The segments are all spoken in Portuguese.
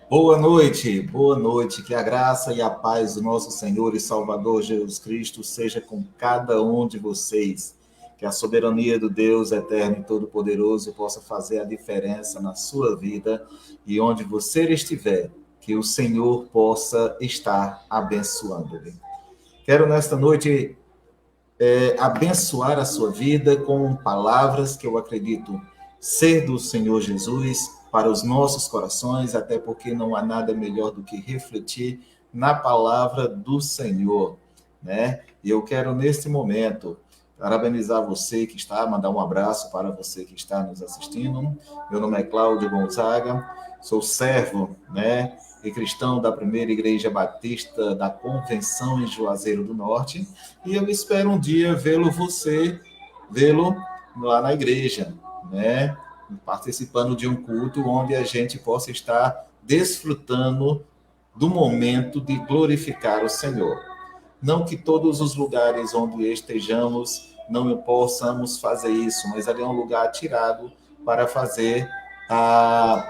Boa noite, que a graça e a paz do nosso Senhor e Salvador Jesus Cristo seja com cada um de vocês, que a soberania do Deus eterno e todo-poderoso possa fazer a diferença na sua vida e onde você estiver, que o Senhor possa estar abençoando-lhe. Quero nesta noite abençoar a sua vida com palavras que eu acredito ser do Senhor Jesus para os nossos corações, até porque não há nada melhor do que refletir na palavra do Senhor, né? E eu quero, neste momento, parabenizar você que está, mandar um abraço para você que está nos assistindo. Meu nome é Cláudio Gonzaga, sou servo, né, e cristão da Primeira Igreja Batista da Convenção em Juazeiro do Norte, e eu espero um dia vê-lo lá na igreja, né? Participando de um culto onde a gente possa estar desfrutando do momento de glorificar o Senhor. Não que todos os lugares onde estejamos não possamos fazer isso, mas ali é um lugar tirado para fazer a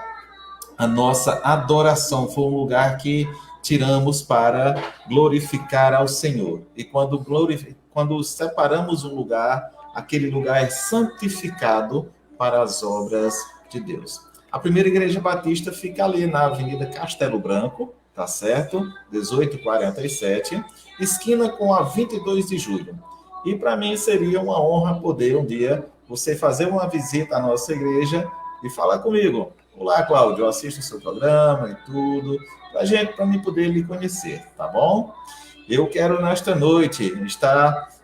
nossa adoração. Foi um lugar que tiramos para glorificar ao Senhor. E quando separamos um lugar, aquele lugar é santificado para as obras de Deus. A Primeira Igreja Batista fica ali na Avenida Castelo Branco, tá certo? 1847, esquina com a 22 de julho. E para mim seria uma honra poder um dia você fazer uma visita à nossa igreja e falar comigo. Olá, Cláudio, eu assisto o seu programa e tudo, para mim poder lhe conhecer, tá bom? Eu quero, nesta noite, estar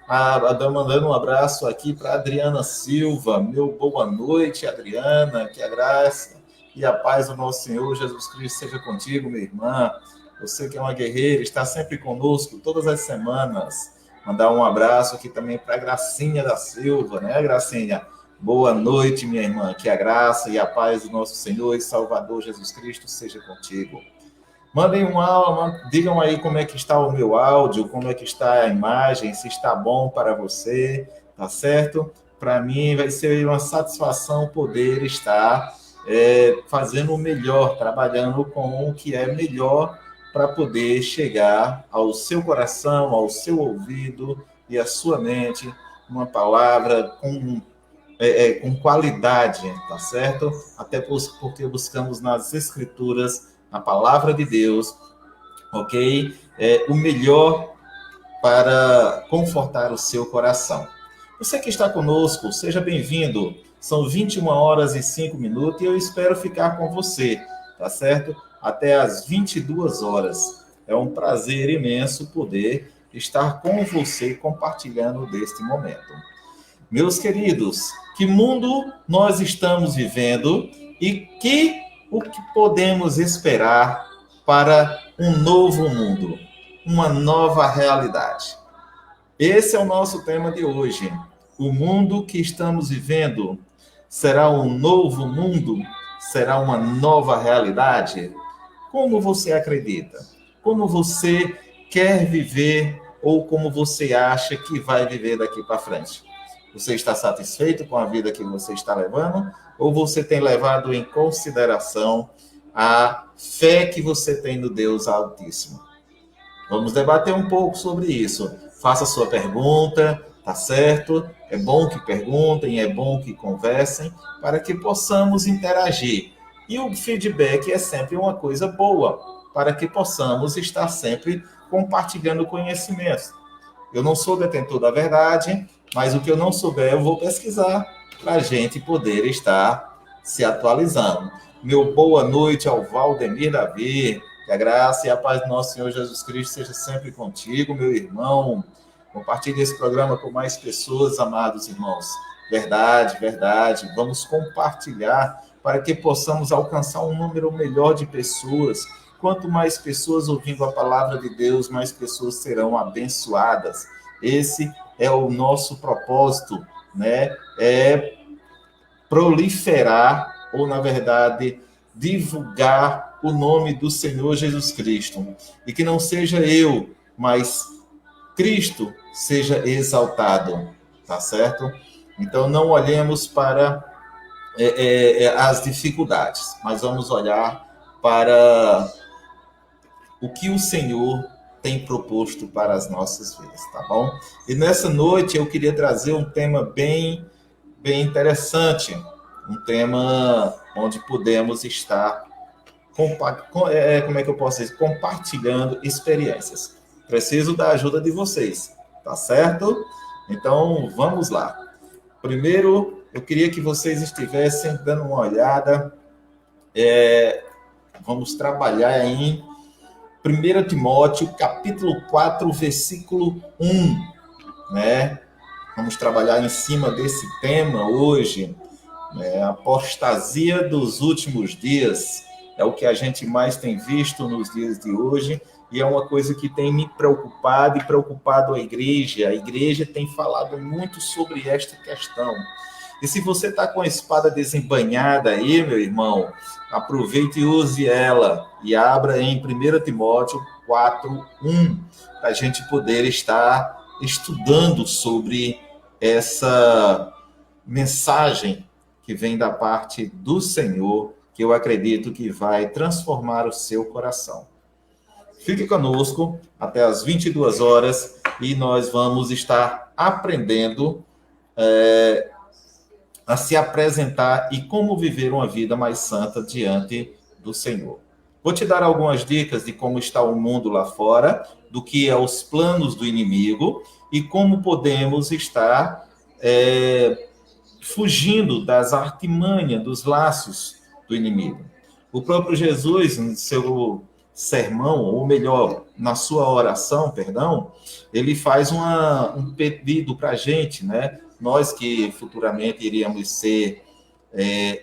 mandando um abraço aqui para Adriana Silva. Meu boa noite, Adriana, que a graça e a paz do nosso Senhor Jesus Cristo seja contigo, minha irmã. Você que é uma guerreira, está sempre conosco todas as semanas. Mandar um abraço aqui também para a Gracinha da Silva, né, Gracinha? Boa noite, minha irmã. Que a graça e a paz do nosso Senhor e Salvador Jesus Cristo seja contigo. Mandem digam aí como é que está o meu áudio, como é que está a imagem, se está bom para você, tá certo? Para mim vai ser uma satisfação poder estar fazendo o melhor, trabalhando com o que é melhor para poder chegar ao seu coração, ao seu ouvido e à sua mente, uma palavra com qualidade, tá certo? Até porque buscamos nas Escrituras, na palavra de Deus, ok? O melhor para confortar o seu coração. Você que está conosco, seja bem-vindo. São 21 horas e 5 minutos e eu espero ficar com você, tá certo? Até às 22 horas. É um prazer imenso poder estar com você compartilhando deste momento. Meus queridos, que mundo nós estamos vivendo e o que podemos esperar para um novo mundo, uma nova realidade? Esse é o nosso tema de hoje. O mundo que estamos vivendo será um novo mundo? Será uma nova realidade? Como você acredita? Como você quer viver ou como você acha que vai viver daqui para frente? Você está satisfeito com a vida que você está levando? Ou você tem levado em consideração a fé que você tem no Deus Altíssimo? Vamos debater um pouco sobre isso. Faça sua pergunta, tá certo? É bom que perguntem, é bom que conversem, para que possamos interagir. E o feedback é sempre uma coisa boa, para que possamos estar sempre compartilhando conhecimentos. Eu não sou detentor da verdade, mas o que eu não souber, eu vou pesquisar para a gente poder estar se atualizando. Meu boa noite ao Valdemir Davi, que a graça e a paz do nosso Senhor Jesus Cristo seja sempre contigo, meu irmão. Compartilhe esse programa com mais pessoas, amados irmãos. Verdade, verdade. Vamos compartilhar para que possamos alcançar um número melhor de pessoas. Quanto mais pessoas ouvindo a palavra de Deus, mais pessoas serão abençoadas. Esse é o nosso propósito, né? É proliferar, ou na verdade, divulgar o nome do Senhor Jesus Cristo. E que não seja eu, mas Cristo seja exaltado, tá certo? Então não olhemos para as dificuldades, mas vamos olhar para o que o Senhor tem proposto para as nossas vidas, tá bom? E nessa noite eu queria trazer um tema bem interessante, um tema onde podemos estar como é que eu posso dizer? Compartilhando experiências. Preciso da ajuda de vocês, tá certo? Então, vamos lá. Primeiro, eu queria que vocês estivessem dando uma olhada. Vamos trabalhar em 1 Timóteo, capítulo 4, versículo 1, né? Vamos trabalhar em cima desse tema hoje, né? A apostasia dos últimos dias. É o que a gente mais tem visto nos dias de hoje e é uma coisa que tem me preocupado e preocupado a igreja. A igreja tem falado muito sobre esta questão. E se você está com a espada desembainhada aí, meu irmão, aproveite e use ela e abra em 1 Timóteo 4:1 para a gente poder estar estudando sobre essa mensagem que vem da parte do Senhor, que eu acredito que vai transformar o seu coração. Fique conosco até as 22 horas e nós vamos estar aprendendo a se apresentar e como viver uma vida mais santa diante do Senhor. Vou te dar algumas dicas de como está o mundo lá fora, do que é os planos do inimigo e como podemos estar fugindo das artimanhas, dos laços do inimigo. O próprio Jesus, no seu sermão, ou melhor, na sua oração, perdão, ele faz um pedido para a gente, né? Nós que futuramente iríamos ser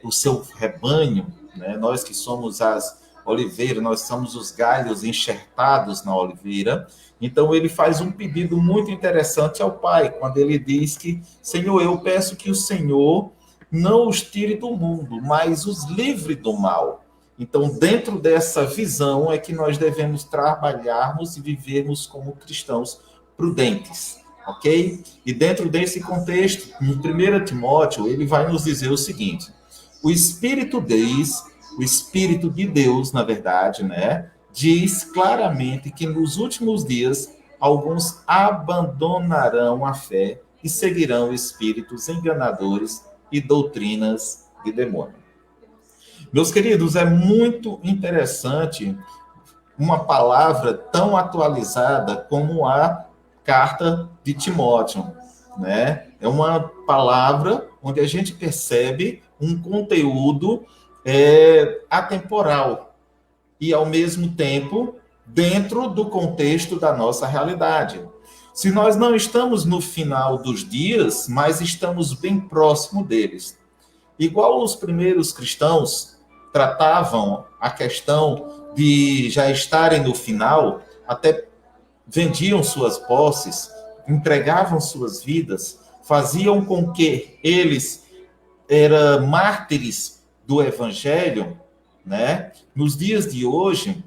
o seu rebanho, né? Nós que somos as oliveiras, nós somos os galhos enxertados na oliveira. Então, ele faz um pedido muito interessante ao Pai, quando ele diz que, Senhor, eu peço que o Senhor não os tire do mundo, mas os livre do mal. Então, dentro dessa visão é que nós devemos trabalharmos e vivermos como cristãos prudentes, ok? E dentro desse contexto, em 1 Timóteo, ele vai nos dizer o seguinte: o Espírito de Deus, na verdade, né, diz claramente que nos últimos dias alguns abandonarão a fé e seguirão espíritos enganadores e doutrinas de demônio. Meus queridos, é muito interessante uma palavra tão atualizada como a carta de Timóteo, né? É uma palavra onde a gente percebe um conteúdo atemporal e, ao mesmo tempo, dentro do contexto da nossa realidade. Se nós não estamos no final dos dias, mas estamos bem próximo deles. Igual os primeiros cristãos tratavam a questão de já estarem no final, até vendiam suas posses, entregavam suas vidas, faziam com que eles eram mártires do evangelho, né? Nos dias de hoje,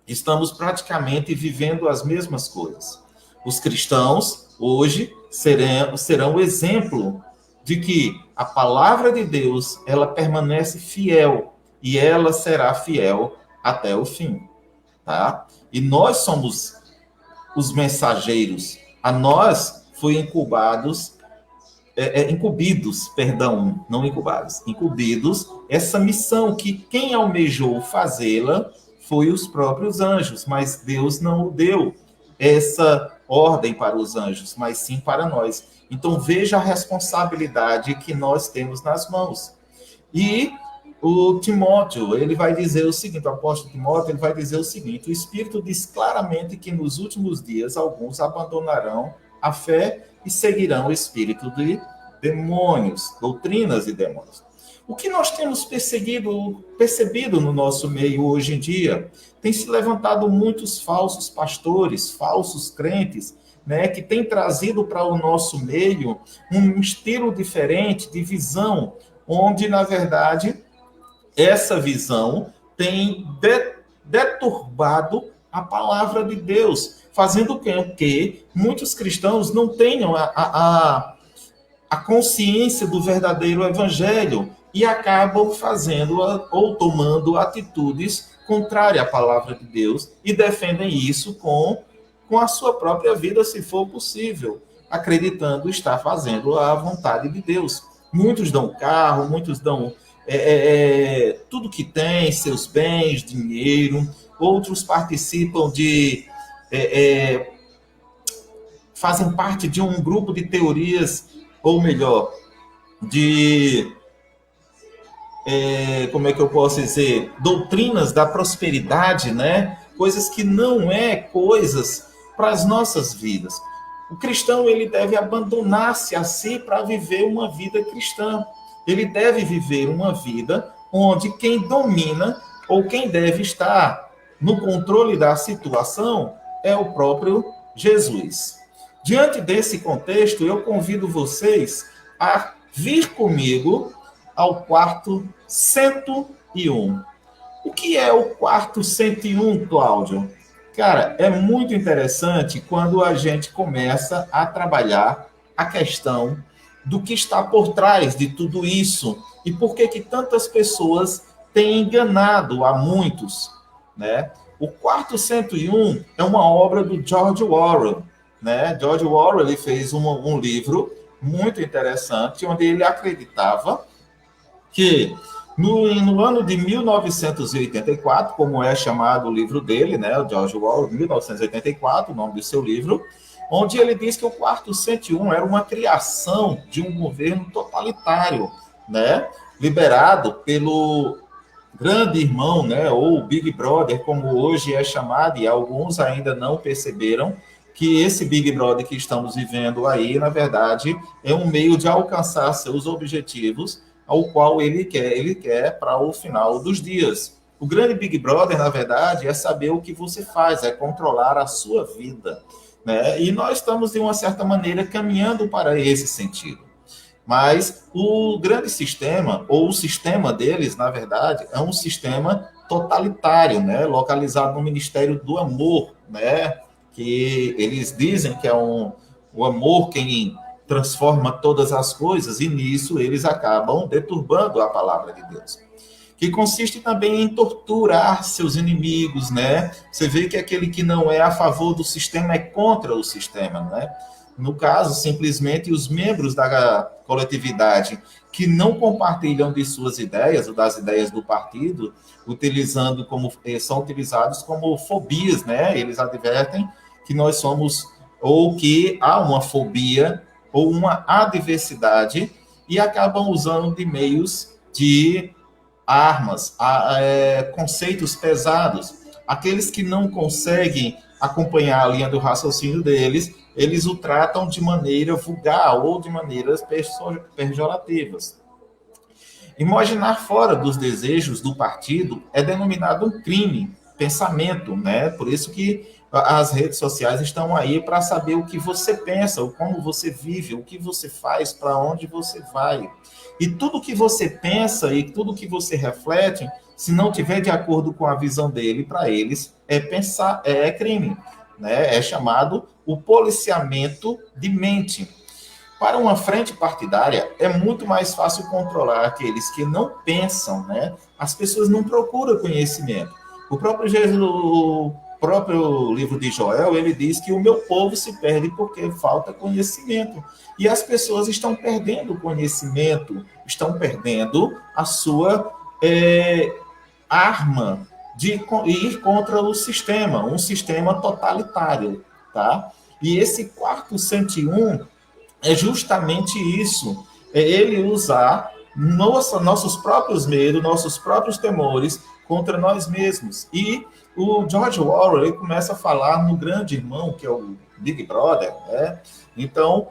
estamos praticamente vivendo as mesmas coisas. Os cristãos, hoje, serão exemplo de que a palavra de Deus, ela permanece fiel, e ela será fiel até o fim, tá? E nós somos os mensageiros. A nós foi incumbidos essa missão que quem almejou fazê-la foi os próprios anjos, mas Deus não deu essa ordem para os anjos, mas sim para nós. Então veja a responsabilidade que nós temos nas mãos. E o Timóteo, ele vai dizer o seguinte, o apóstolo Timóteo, ele vai dizer o seguinte: o Espírito diz claramente que nos últimos dias alguns abandonarão a fé e seguirão o espírito de demônios, doutrinas de demônios. O que nós temos percebido no nosso meio hoje em dia? Tem se levantado muitos falsos pastores, falsos crentes, né, que têm trazido para o nosso meio um estilo diferente de visão, onde, na verdade, essa visão tem deturbado a palavra de Deus, fazendo com que muitos cristãos não tenham a consciência do verdadeiro evangelho e acabam fazendo ou tomando atitudes contrárias à palavra de Deus e defendem isso com a sua própria vida, se for possível, acreditando estar fazendo a vontade de Deus. Muitos dão carro, muitos dão tudo que tem, seus bens, dinheiro, outros participam fazem parte de um grupo de teorias, ou melhor, de como é que eu posso dizer, doutrinas da prosperidade, né? Coisas que não coisas para as nossas vidas. O cristão, ele deve abandonar-se a si para viver uma vida cristã. Ele deve viver uma vida onde quem domina ou quem deve estar no controle da situação é o próprio Jesus. Diante desse contexto, eu convido vocês a vir comigo ao quarto 101. O que é o quarto 101, Cláudio? Cara, é muito interessante quando a gente começa a trabalhar a questão do que está por trás de tudo isso e por que tantas pessoas têm enganado a muitos, né? O quarto 101 é uma obra do George Orwell, né? George Orwell, ele fez um livro muito interessante onde ele acreditava que no ano de 1984, como é chamado o livro dele, né, o George Orwell, 1984, o nome do seu livro, onde ele diz que o quarto 101 era uma criação de um governo totalitário, né, liberado pelo grande irmão, né, ou Big Brother, como hoje é chamado, e alguns ainda não perceberam que esse Big Brother que estamos vivendo aí, na verdade, é um meio de alcançar seus objetivos, ao qual ele quer para o final dos dias. O grande Big Brother, na verdade, é saber o que você faz, é controlar a sua vida, né? E nós estamos, de uma certa maneira, caminhando para esse sentido. Mas o grande sistema, ou o sistema deles, na verdade, é um sistema totalitário, né? Localizado no Ministério do Amor, né? Que eles dizem que é o amor quem transforma todas as coisas, e nisso eles acabam deturbando a palavra de Deus. Que consiste também em torturar seus inimigos, né? Você vê que aquele que não é a favor do sistema é contra o sistema, né? No caso, simplesmente os membros da coletividade que não compartilham de suas ideias ou das ideias do partido, são utilizados como fobias, né? Eles advertem que nós somos, ou que há uma fobia ou uma adversidade, e acabam usando de meios de armas, conceitos pesados. Aqueles que não conseguem acompanhar a linha do raciocínio deles, eles o tratam de maneira vulgar ou de maneiras pejorativas. Imaginar fora dos desejos do partido é denominado um crime, pensamento, né? Por isso que as redes sociais estão aí para saber o que você pensa, como você vive, o que você faz, para onde você vai. E tudo que você pensa e tudo que você reflete, se não tiver de acordo com a visão dele, para eles é crime, né? É chamado o policiamento de mente. Para uma frente partidária, é muito mais fácil controlar aqueles que não pensam, né? As pessoas não procuram conhecimento. O próprio livro de Joel, ele diz que o meu povo se perde porque falta conhecimento. E as pessoas estão perdendo o conhecimento, estão perdendo a sua arma de ir contra o sistema, um sistema totalitário, tá? E esse quarto 101 é justamente isso, é ele usar nossos próprios medos, nossos próprios temores contra nós mesmos. E o George Orwell, ele começa a falar no grande irmão, que é o Big Brother, né? Então,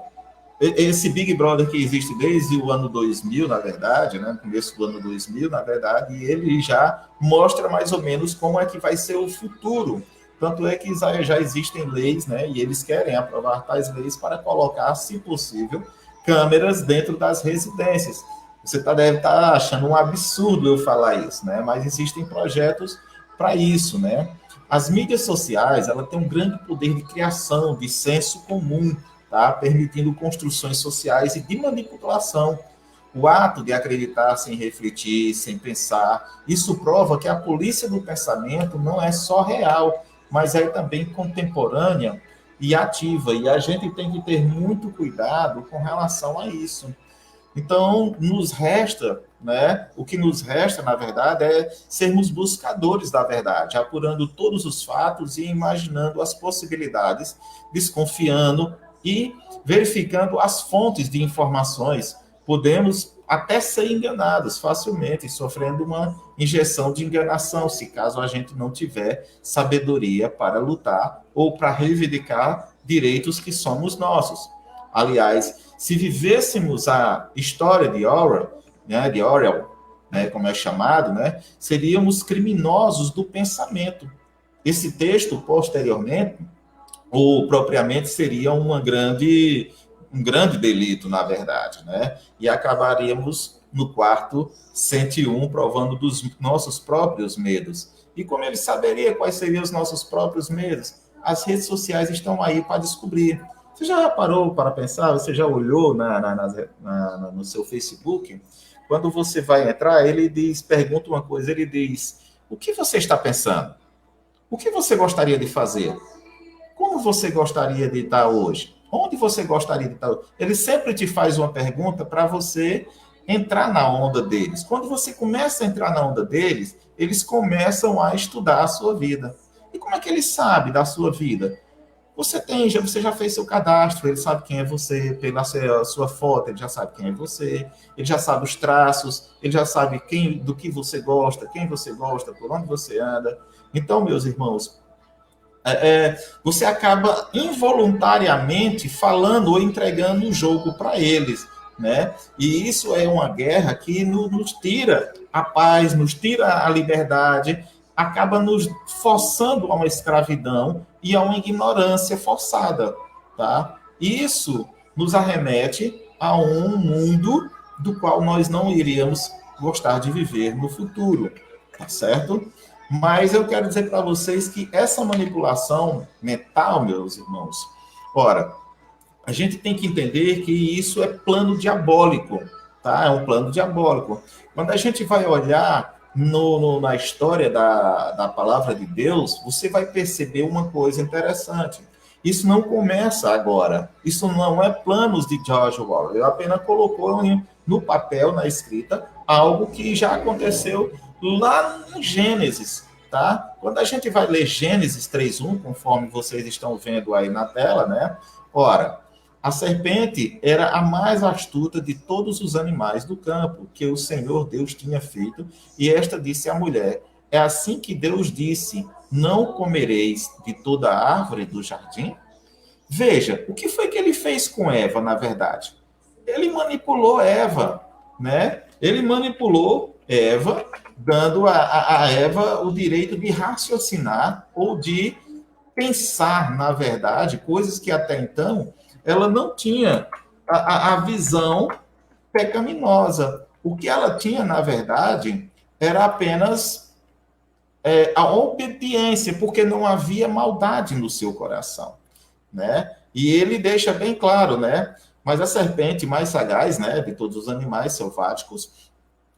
esse Big Brother que existe desde o ano 2000, na verdade, né? No começo do ano 2000, na verdade, e ele já mostra mais ou menos como é que vai ser o futuro. Tanto é que já existem leis, né? E eles querem aprovar tais leis para colocar, se possível, câmeras dentro das residências. Você deve estar achando um absurdo eu falar isso, né? Mas existem projetos para isso, né? As mídias sociais, ela tem um grande poder de criação, de senso comum, tá? Permitindo construções sociais e de manipulação. O ato de acreditar sem refletir, sem pensar, isso prova que a polícia do pensamento não é só real, mas é também contemporânea e ativa. E a gente tem que ter muito cuidado com relação a isso. Então, nos resta, né? O que nos resta, na verdade, é sermos buscadores da verdade, apurando todos os fatos e imaginando as possibilidades, desconfiando e verificando as fontes de informações. Podemos até ser enganados facilmente, sofrendo uma injeção de enganação, se caso a gente não tiver sabedoria para lutar ou para reivindicar direitos que somos nossos. Aliás, se vivêssemos a história de Orwell, né, como é chamado, né, seríamos criminosos do pensamento. Esse texto, posteriormente, ou propriamente, seria um grande delito, na verdade, né? E acabaríamos no quarto 101, provando dos nossos próprios medos. E como ele saberia quais seriam os nossos próprios medos? As redes sociais estão aí para descobrir. Você já parou para pensar? Você já olhou no seu Facebook? Quando você vai entrar, pergunta uma coisa, ele diz: o que você está pensando? O que você gostaria de fazer? Como você gostaria de estar hoje? Onde você gostaria de estar hoje? Ele sempre te faz uma pergunta para você entrar na onda deles. Quando você começa a entrar na onda deles, eles começam a estudar a sua vida. E como é que ele sabe da sua vida? Você já fez seu cadastro, ele sabe quem é você, pela sua foto, ele já sabe quem é você, ele já sabe os traços, ele já sabe do que você gosta, quem você gosta, por onde você anda. Então, meus irmãos, você acaba involuntariamente falando ou entregando o jogo para eles, né? E isso é uma guerra que nos tira a paz, nos tira a liberdade, acaba nos forçando a uma escravidão e a uma ignorância forçada, tá? Isso nos arremete a um mundo do qual nós não iríamos gostar de viver no futuro, tá certo? Mas eu quero dizer para vocês que essa manipulação mental, meus irmãos, ora, a gente tem que entender que isso é plano diabólico, tá? É um plano diabólico. Quando a gente vai olhar na história da palavra de Deus, você vai perceber uma coisa interessante. Isso não começa agora. Isso não é planos de George Orwell. Ele apenas colocou no papel, na escrita, algo que já aconteceu lá em Gênesis, tá? Quando a gente vai ler Gênesis 3:1, conforme vocês estão vendo aí na tela, né? Ora, a serpente era a mais astuta de todos os animais do campo que o Senhor Deus tinha feito, e esta disse à mulher: é assim que Deus disse: não comereis de toda a árvore do jardim? Veja, o que foi que ele fez com Eva, na verdade? Ele manipulou Eva, né? Ele manipulou Eva, dando a Eva o direito de raciocinar ou de pensar, na verdade, coisas que até então ela não tinha a visão pecaminosa. O que ela tinha, na verdade, era apenas a obediência, porque não havia maldade no seu coração, né? E ele deixa bem claro, né? Mas a serpente mais sagaz, né, de todos os animais selváticos,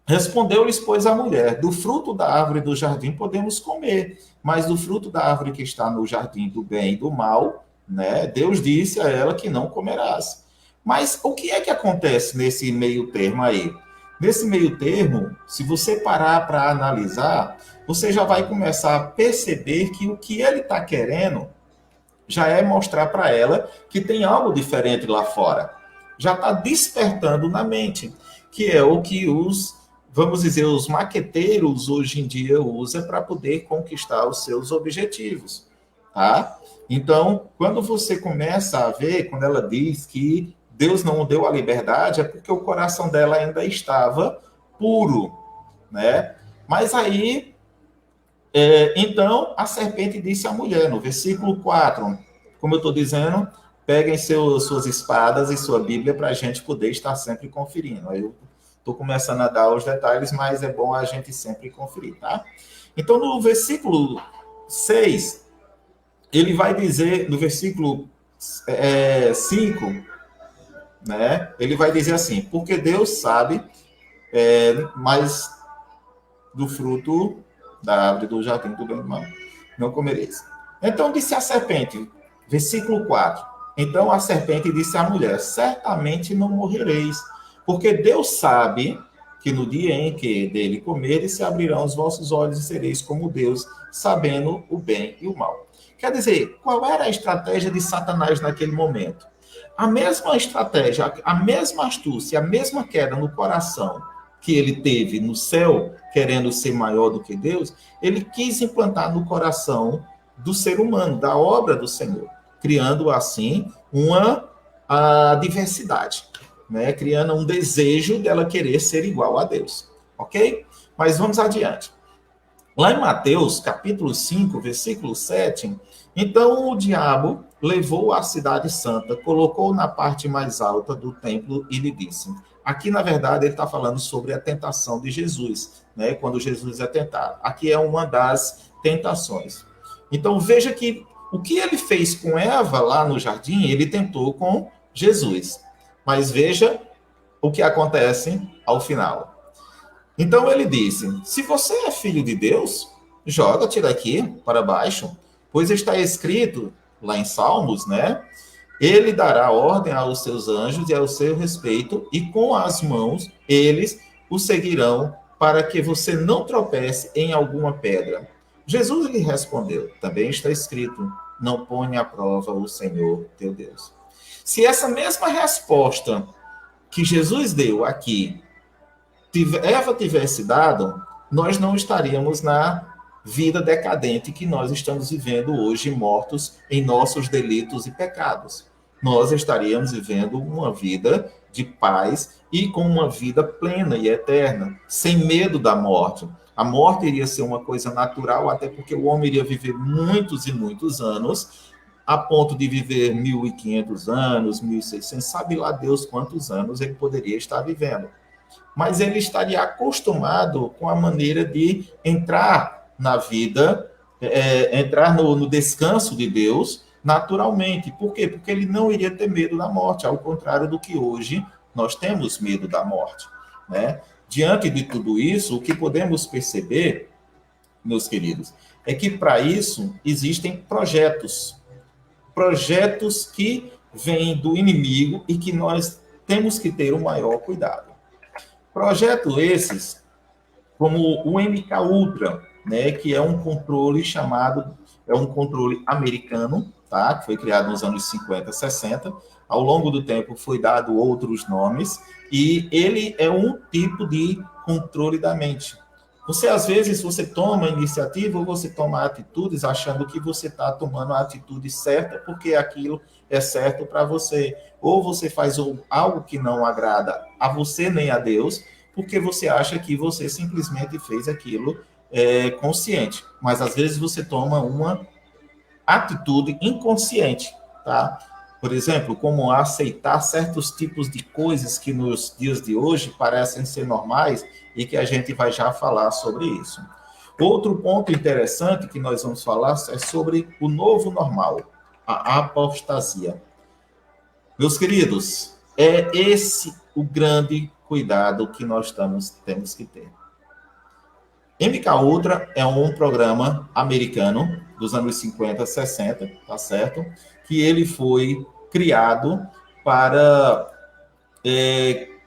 respondeu-lhes, pois, a mulher: do fruto da árvore do jardim podemos comer, mas do fruto da árvore que está no jardim do bem e do mal, né, Deus disse a ela que não comerás. Mas o que é que acontece nesse meio termo aí? Nesse meio termo, se você parar para analisar, você já vai começar a perceber que o que ele está querendo já é mostrar para ela que tem algo diferente lá fora. Já está despertando na mente, que é o que vamos dizer, os maqueteiros hoje em dia usam para poder conquistar os seus objetivos, tá? Então, quando você começa a ver, quando ela diz que Deus não deu a liberdade, é porque o coração dela ainda estava puro, né? Mas aí, então, a serpente disse à mulher, no versículo 4, como eu estou dizendo, peguem suas espadas e sua Bíblia para a gente poder estar sempre conferindo. Aí eu estou começando a dar os detalhes, mas é bom a gente sempre conferir, tá? Então, no versículo 6, ele vai dizer, no versículo 5, né? Ele vai dizer assim, porque Deus sabe mais do fruto da árvore do jardim do bem e do mal, não comereis. Então disse a serpente, versículo 4. Então a serpente disse à mulher, certamente não morrereis, porque Deus sabe que no dia em que dele comeres, se abrirão os vossos olhos e sereis como Deus, sabendo o bem e o mal. Quer dizer, qual era a estratégia de Satanás naquele momento? A mesma estratégia, a mesma astúcia, a mesma queda no coração que ele teve no céu, querendo ser maior do que Deus, ele quis implantar no coração do ser humano, da obra do Senhor, criando assim uma diversidade, né? Criando um desejo dela querer ser igual a Deus, ok? Mas vamos adiante. Lá em Mateus, capítulo 5, versículo 7, então o diabo levou a cidade santa, colocou na parte mais alta do templo e lhe disse. Aqui, na verdade, ele está falando sobre a tentação de Jesus, né? Quando Jesus é tentado. Aqui é uma das tentações. Então, veja que o que ele fez com Eva lá no jardim, ele tentou com Jesus. Mas veja o que acontece ao final. Então ele disse: se você é filho de Deus, joga-te daqui para baixo, pois está escrito lá em Salmos, né? Ele dará ordem aos seus anjos e ao seu respeito, e com as mãos eles o seguirão, para que você não tropece em alguma pedra. Jesus lhe respondeu: também está escrito: não ponha à prova o Senhor teu Deus. Se essa mesma resposta que Jesus deu aqui Eva tivesse dado, nós não estaríamos na vida decadente que nós estamos vivendo hoje, mortos em nossos delitos e pecados. Nós estaríamos vivendo uma vida de paz e com uma vida plena e eterna, sem medo da morte. A morte iria ser uma coisa natural, até porque o homem iria viver muitos e muitos anos, a ponto de viver 1.500 anos, 1.600, sabe lá Deus quantos anos ele poderia estar vivendo, mas ele estaria acostumado com a maneira de entrar na vida, entrar no descanso de Deus naturalmente. Por quê? Porque ele não iria ter medo da morte, ao contrário do que hoje nós temos medo da morte, né? Diante de tudo isso, o que podemos perceber, meus queridos, é que para isso existem projetos que vêm do inimigo e que nós temos que ter o maior cuidado. Projeto esses, como o MK Ultra, né, que é um controle é um controle americano, tá, que foi criado nos anos 50, 60. Ao longo do tempo foi dado outros nomes, e ele é um tipo de controle da mente. Você, às vezes, você toma iniciativa ou você toma atitudes achando que você está tomando a atitude certa porque aquilo é certo para você. Ou você faz algo que não agrada a você nem a Deus, porque você acha que você simplesmente fez aquilo consciente. Mas, às vezes, você toma uma atitude inconsciente, tá? Por exemplo, como aceitar certos tipos de coisas que nos dias de hoje parecem ser normais e que a gente vai já falar sobre isso. Outro ponto interessante que nós vamos falar é sobre o novo normal, a apostasia. Meus queridos, é esse o grande cuidado que nós temos que ter. MK Ultra é um programa americano dos anos 50, 60, tá certo? Que ele foi criado para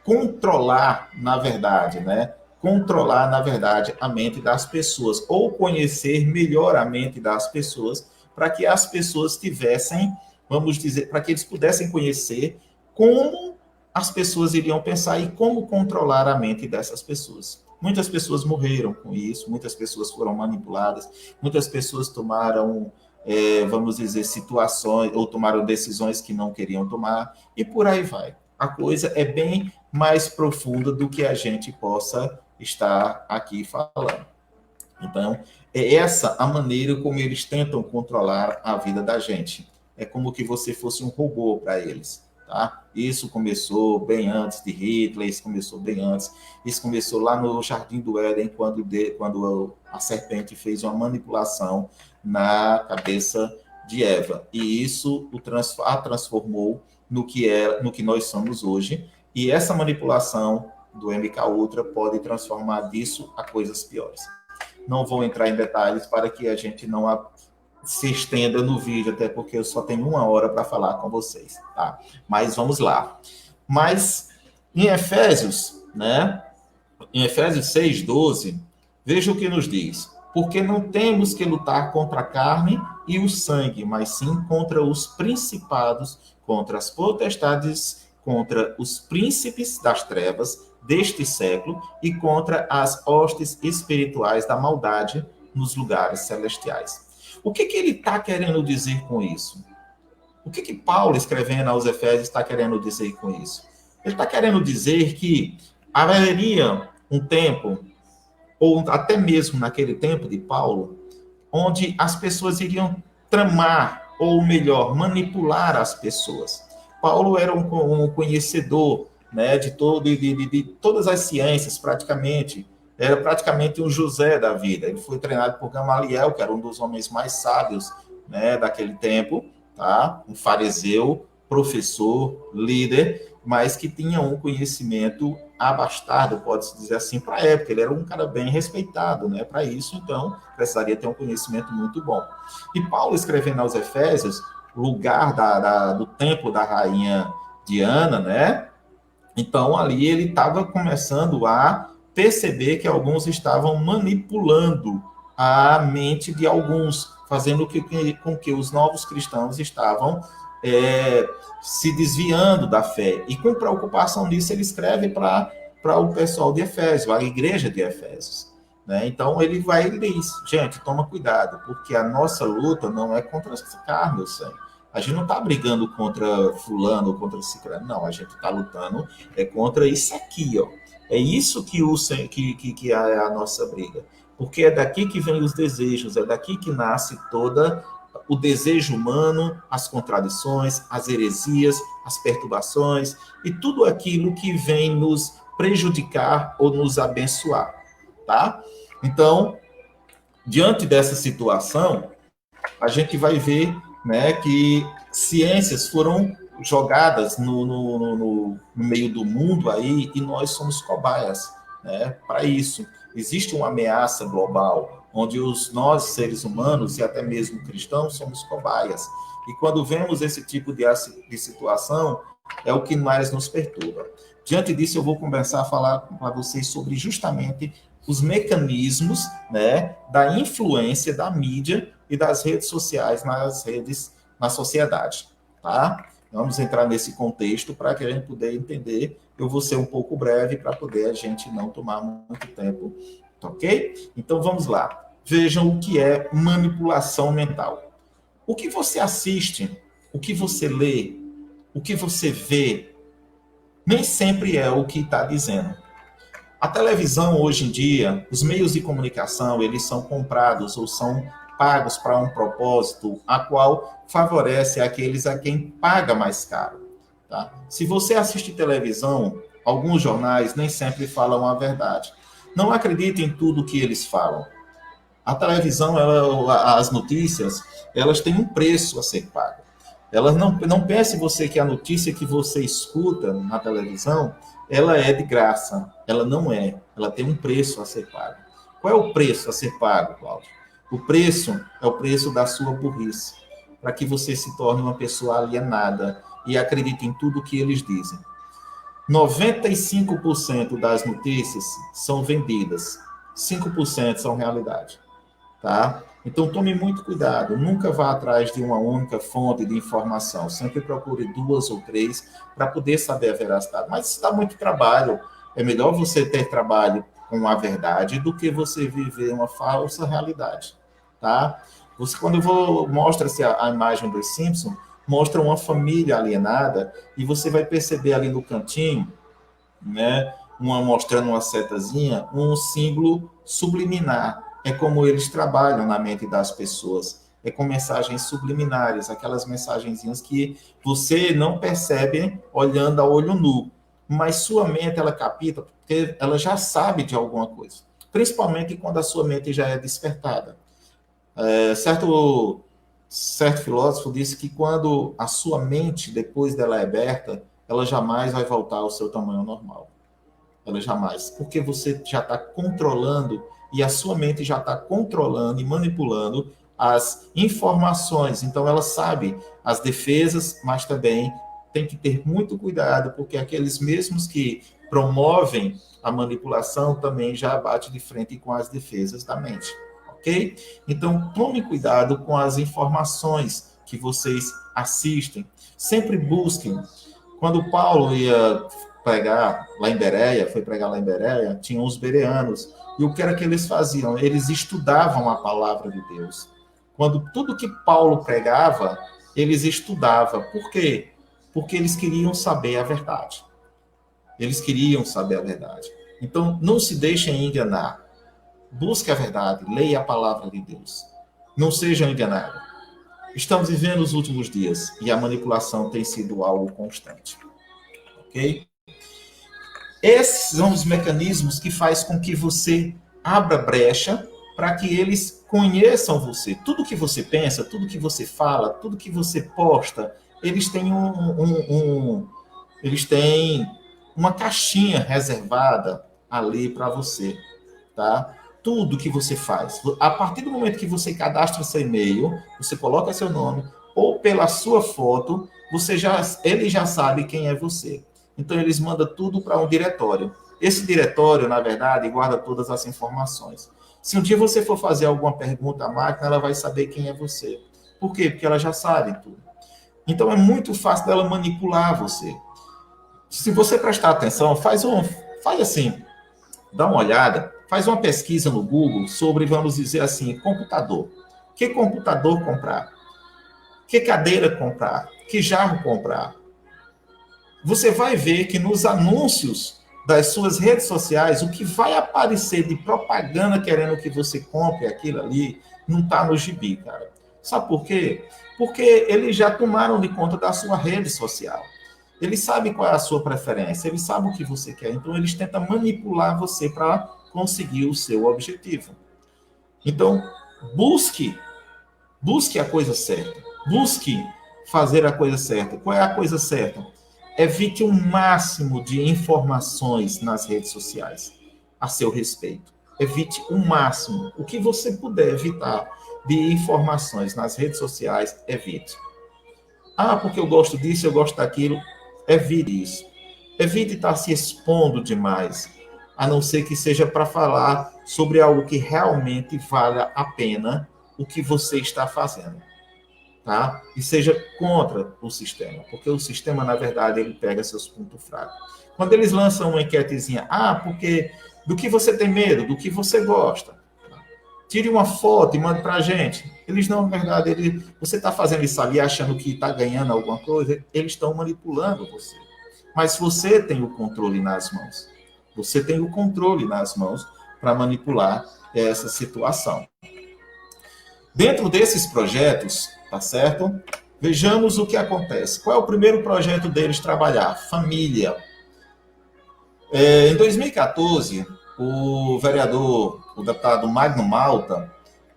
controlar, na verdade, né? Controlar, na verdade, a mente das pessoas, ou conhecer melhor a mente das pessoas, para que as pessoas tivessem, vamos dizer, para que eles pudessem conhecer como as pessoas iriam pensar e como controlar a mente dessas pessoas. Muitas pessoas morreram com isso, muitas pessoas foram manipuladas, muitas pessoas tomaram, vamos dizer, situações, ou tomaram decisões que não queriam tomar, e por aí vai. A coisa é bem mais profunda do que a gente possa estar aqui falando. Então, é essa a maneira como eles tentam controlar a vida da gente. É como que você fosse um robô para eles. Tá? Isso começou bem antes de Hitler, isso começou bem antes. Isso começou lá no Jardim do Éden, quando a serpente fez uma manipulação na cabeça de Eva. E isso a transformou no que nós somos hoje, e essa manipulação do MK Ultra pode transformar disso a coisas piores. Não vou entrar em detalhes para que a gente não se estenda no vídeo, até porque eu só tenho 1 hora para falar com vocês, tá? Mas vamos lá. Mas em Efésios, né? Em Efésios 6:12, veja o que nos diz. Porque não temos que lutar contra a carne e o sangue, mas sim contra os principados, contra as potestades, contra os príncipes das trevas deste século e contra as hostes espirituais da maldade nos lugares celestiais. O que ele está querendo dizer com isso? O que Paulo, escrevendo aos Efésios, está querendo dizer com isso? Ele está querendo dizer que haveria um tempo, ou até mesmo naquele tempo de Paulo, onde as pessoas iriam tramar, ou melhor, manipular as pessoas. Paulo era um conhecedor, né, de todas as ciências, praticamente. Era praticamente um José da vida. Ele foi treinado por Gamaliel, que era um dos homens mais sábios, né, daquele tempo, tá? Um fariseu, professor, líder, mas que tinha um conhecimento abastado, pode-se dizer assim, para a época. Ele era um cara bem respeitado, né? Para isso, então, precisaria ter um conhecimento muito bom. E Paulo, escrevendo aos Efésios, lugar do templo da rainha Diana, né? Então, ali ele estava começando a perceber que alguns estavam manipulando a mente de alguns, fazendo com que os novos cristãos estavam se desviando da fé. E com preocupação nisso, ele escreve para o pessoal de Efésios, a igreja de Efésios. Né? Então, ele vai e diz, gente, toma cuidado, porque a nossa luta não é contra a carne ou sangue. A gente não está brigando contra fulano ou contra ciclano, não. A gente está lutando contra isso aqui, ó. É isso que é a nossa briga. Porque é daqui que vem os desejos, é daqui que nasce toda o desejo humano, as contradições, as heresias, as perturbações e tudo aquilo que vem nos prejudicar ou nos abençoar, tá? Então, diante dessa situação, a gente vai ver, né, que ciências foram jogadas no meio do mundo aí e nós somos cobaias, né, para isso. Existe uma ameaça global, onde nós, seres humanos e até mesmo cristãos, somos cobaias. E quando vemos esse tipo de situação, é o que mais nos perturba. Diante disso, eu vou começar a falar para vocês sobre justamente os mecanismos, né, da influência da mídia e das redes sociais na sociedade, tá? Vamos entrar nesse contexto para que a gente poder entender. Eu vou ser um pouco breve para poder a gente não tomar muito tempo, ok? Então vamos lá. Vejam o que é manipulação mental. O que você assiste, o que você lê, o que você vê, nem sempre é o que está dizendo. A televisão, hoje em dia, os meios de comunicação, eles são comprados ou são pagos para um propósito, a qual favorece aqueles a quem paga mais caro. Tá? Se você assiste televisão, alguns jornais nem sempre falam a verdade. Não acredite em tudo que eles falam. A televisão, as notícias, elas têm um preço a ser pago. Elas não pense você que a notícia que você escuta na televisão, ela é de graça. Ela não é. Ela tem um preço a ser pago. Qual é o preço a ser pago, Cláudio? O preço é o preço da sua burrice, para que você se torne uma pessoa alienada e acredite em tudo que eles dizem. 95% das notícias são vendidas, 5% são realidade. Tá? Então, tome muito cuidado. Nunca vá atrás de uma única fonte de informação. Sempre procure 2 ou 3 para poder saber a veracidade. Mas isso dá muito trabalho. É melhor você ter trabalho com a verdade do que você viver uma falsa realidade. Tá? Quando mostra-se a imagem dos Simpsons, mostra uma família alienada e você vai perceber ali no cantinho, né, mostrando uma setazinha, um símbolo subliminar. É como eles trabalham na mente das pessoas. É com mensagens subliminares, aquelas mensagenzinhas que você não percebe olhando a olho nu, mas sua mente, ela capta, porque ela já sabe de alguma coisa. Principalmente quando a sua mente já é despertada. Certo certo filósofo disse que quando a sua mente, depois dela é aberta, ela jamais vai voltar ao seu tamanho normal. Ela jamais. Porque você já está controlando e a sua mente já está controlando e manipulando as informações. Então, ela sabe as defesas, mas também tem que ter muito cuidado, porque aqueles mesmos que promovem a manipulação também já bate de frente com as defesas da mente. Ok? Então, tome cuidado com as informações que vocês assistem. Sempre busquem. Quando Paulo ia pregar lá em Bereia, foi pregar lá em Bereia, tinham os bereanos. E o que era que eles faziam? Eles estudavam a palavra de Deus. Quando tudo que Paulo pregava, eles estudavam. Por quê? Porque eles queriam saber a verdade. Eles queriam saber a verdade. Então, não se deixem enganar. Busque a verdade, leia a palavra de Deus. Não sejam enganados. Estamos vivendo os últimos dias e a manipulação tem sido algo constante. Ok? Esses são os mecanismos que faz com que você abra brecha para que eles conheçam você. Tudo que você pensa, tudo que você fala, tudo que você posta, eles têm eles têm uma caixinha reservada ali para você, tá? Tudo que você faz. A partir do momento que você cadastra seu e-mail, você coloca seu nome, ou pela sua foto, ele já sabe quem é você. Então, eles mandam tudo para um diretório. Esse diretório, na verdade, guarda todas as informações. Se um dia você for fazer alguma pergunta à máquina, ela vai saber quem é você. Por quê? Porque ela já sabe tudo. Então, é muito fácil dela manipular você. Se você prestar atenção, faz assim, dá uma olhada, faz uma pesquisa no Google sobre, vamos dizer assim, computador. Que computador comprar? Que cadeira comprar? Que jarro comprar? Você vai ver que nos anúncios das suas redes sociais, o que vai aparecer de propaganda querendo que você compre aquilo ali, não está no gibi, cara. Sabe por quê? Porque eles já tomaram de conta da sua rede social. Eles sabem qual é a sua preferência, eles sabem o que você quer, então eles tentam manipular você para conseguir o seu objetivo. Então, busque a coisa certa, busque fazer a coisa certa. Qual é a coisa certa? Evite o máximo de informações nas redes sociais a seu respeito. Evite o máximo. O que você puder evitar de informações nas redes sociais, evite. Ah, porque eu gosto disso, eu gosto daquilo. Evite isso. Evite estar se expondo demais, a não ser que seja para falar sobre algo que realmente valha a pena o que você está fazendo. Tá? E seja contra o sistema, porque o sistema, na verdade, ele pega seus pontos fracos. Quando eles lançam uma enquetezinha, porque do que você tem medo, do que você gosta, tire uma foto e mande para a gente. Eles não, na verdade, você está fazendo isso ali achando que está ganhando alguma coisa, eles estão manipulando você. Mas você tem o controle nas mãos. Você tem o controle nas mãos para manipular essa situação. Dentro desses projetos, tá certo? Vejamos o que acontece. Qual é o primeiro projeto deles trabalhar? Família. Em 2014, o vereador, o deputado Magno Malta,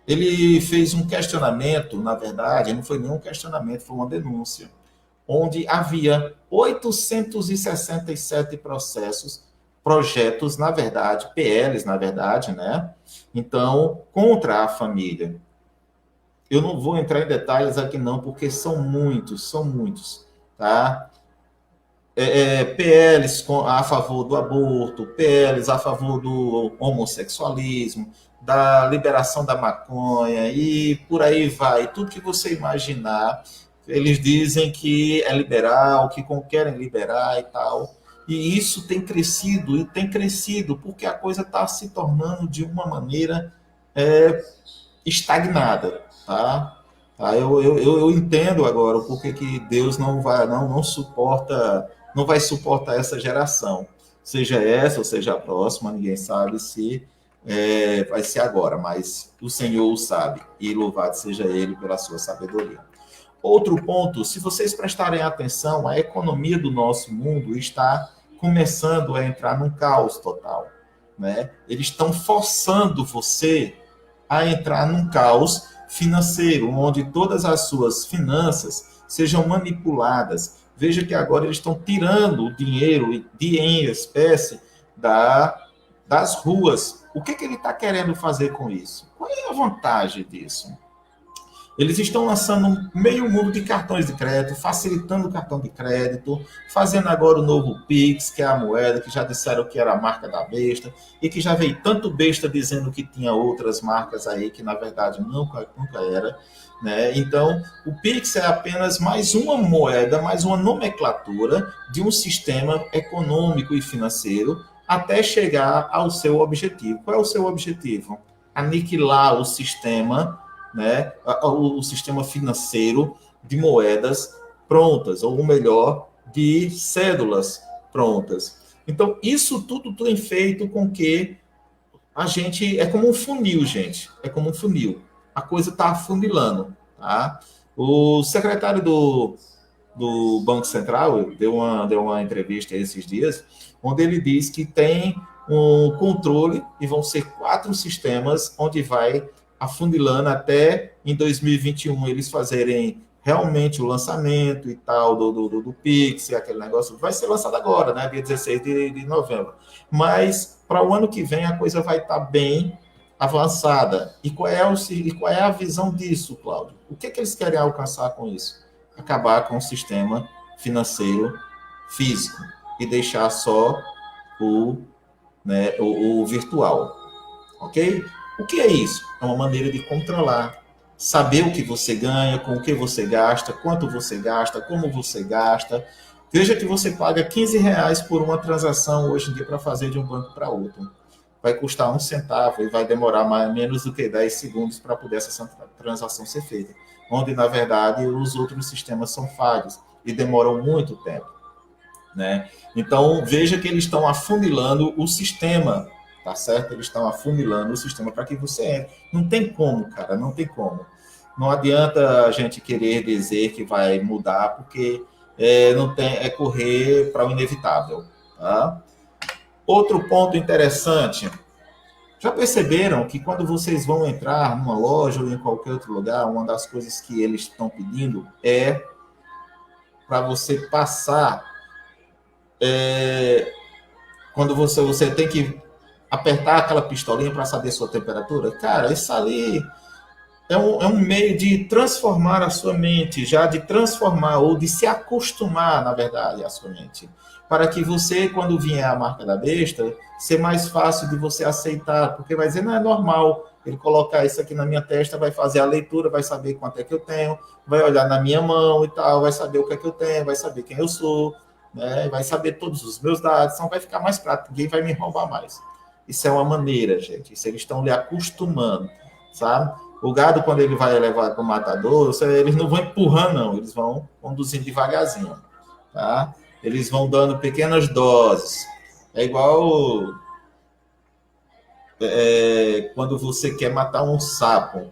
ele fez um questionamento, na verdade, não foi nenhum questionamento, foi uma denúncia, onde havia 867 projetos, na verdade, PLs, na verdade, né? Então, contra a família. Eu não vou entrar em detalhes aqui não, porque são muitos, tá? PLs a favor do aborto, PLs a favor do homossexualismo, da liberação da maconha e por aí vai. Tudo que você imaginar, eles dizem que é liberal, que querem liberar e tal. E isso tem crescido, porque a coisa está se tornando de uma maneira estagnada, tá? Eu entendo agora o porquê que Deus não suporta, não vai suportar essa geração, seja essa ou seja a próxima, ninguém sabe se vai ser agora, mas o Senhor o sabe, e louvado seja Ele pela sua sabedoria. Outro ponto, se vocês prestarem atenção, a economia do nosso mundo está começando a entrar num caos total, né? Eles estão forçando você a entrar num caos financeiro, onde todas as suas finanças sejam manipuladas. Veja que agora eles estão tirando o dinheiro em espécie das ruas. O que ele está querendo fazer com isso? Qual é a vantagem disso? Eles estão lançando meio mundo de cartões de crédito, facilitando o cartão de crédito, fazendo agora o novo Pix, que é a moeda, que já disseram que era a marca da besta, e que já veio tanto besta dizendo que tinha outras marcas aí, que na verdade nunca era. Né? Então, o Pix é apenas mais uma moeda, mais uma nomenclatura de um sistema econômico e financeiro até chegar ao seu objetivo. Qual é o seu objetivo? Aniquilar o sistema, né, o sistema financeiro de moedas prontas, ou melhor, de cédulas prontas. Então, isso tudo tem feito com que a gente... É como um funil, gente. É como um funil. A coisa está afunilando. Tá? O secretário do Banco Central deu uma entrevista esses dias, onde ele diz que tem um controle e vão ser 4 sistemas onde vai afunilando até em 2021 eles fazerem realmente o lançamento e tal do Pix, aquele negócio, vai ser lançado agora, né, dia 16 de novembro. Mas para o ano que vem a coisa vai estar bem avançada. E qual é a visão disso, Cláudio? O que eles querem alcançar com isso? Acabar com o sistema financeiro físico e deixar só o virtual. Ok? O que é isso? É uma maneira de controlar, saber o que você ganha, com o que você gasta, quanto você gasta, como você gasta. Veja que você paga R$ 15 por uma transação hoje em dia para fazer de um banco para outro. Vai custar 1 centavo e vai demorar menos do que 10 segundos para poder essa transação ser feita. Onde, na verdade, os outros sistemas são falhos e demoram muito tempo. Né? Então, veja que eles estão afunilando o sistema, tá certo? Eles estão afunilando o sistema para que você entre. Não tem como, cara, não tem como. Não adianta a gente querer dizer que vai mudar, porque não tem, é correr para o inevitável. Tá? Outro ponto interessante. Já perceberam que quando vocês vão entrar numa loja ou em qualquer outro lugar, uma das coisas que eles estão pedindo é para você passar... quando você tem que apertar aquela pistolinha para saber sua temperatura, cara, isso ali é um meio de transformar a sua mente, já de transformar ou de se acostumar, na verdade, a sua mente, para que você, quando vier a marca da besta, ser mais fácil de você aceitar, porque vai dizer, não é normal ele colocar isso aqui na minha testa, vai fazer a leitura, vai saber quanto é que eu tenho, vai olhar na minha mão e tal, vai saber o que é que eu tenho, vai saber quem eu sou, né? Vai saber todos os meus dados, então vai ficar mais prático, ninguém vai me roubar mais. Isso é uma maneira, gente, isso eles estão lhe acostumando, sabe? O gado, quando ele vai levar para o matador, eles não vão empurrando, não, eles vão conduzindo devagarzinho, tá? Eles vão dando pequenas doses. É igual quando você quer matar um sapo.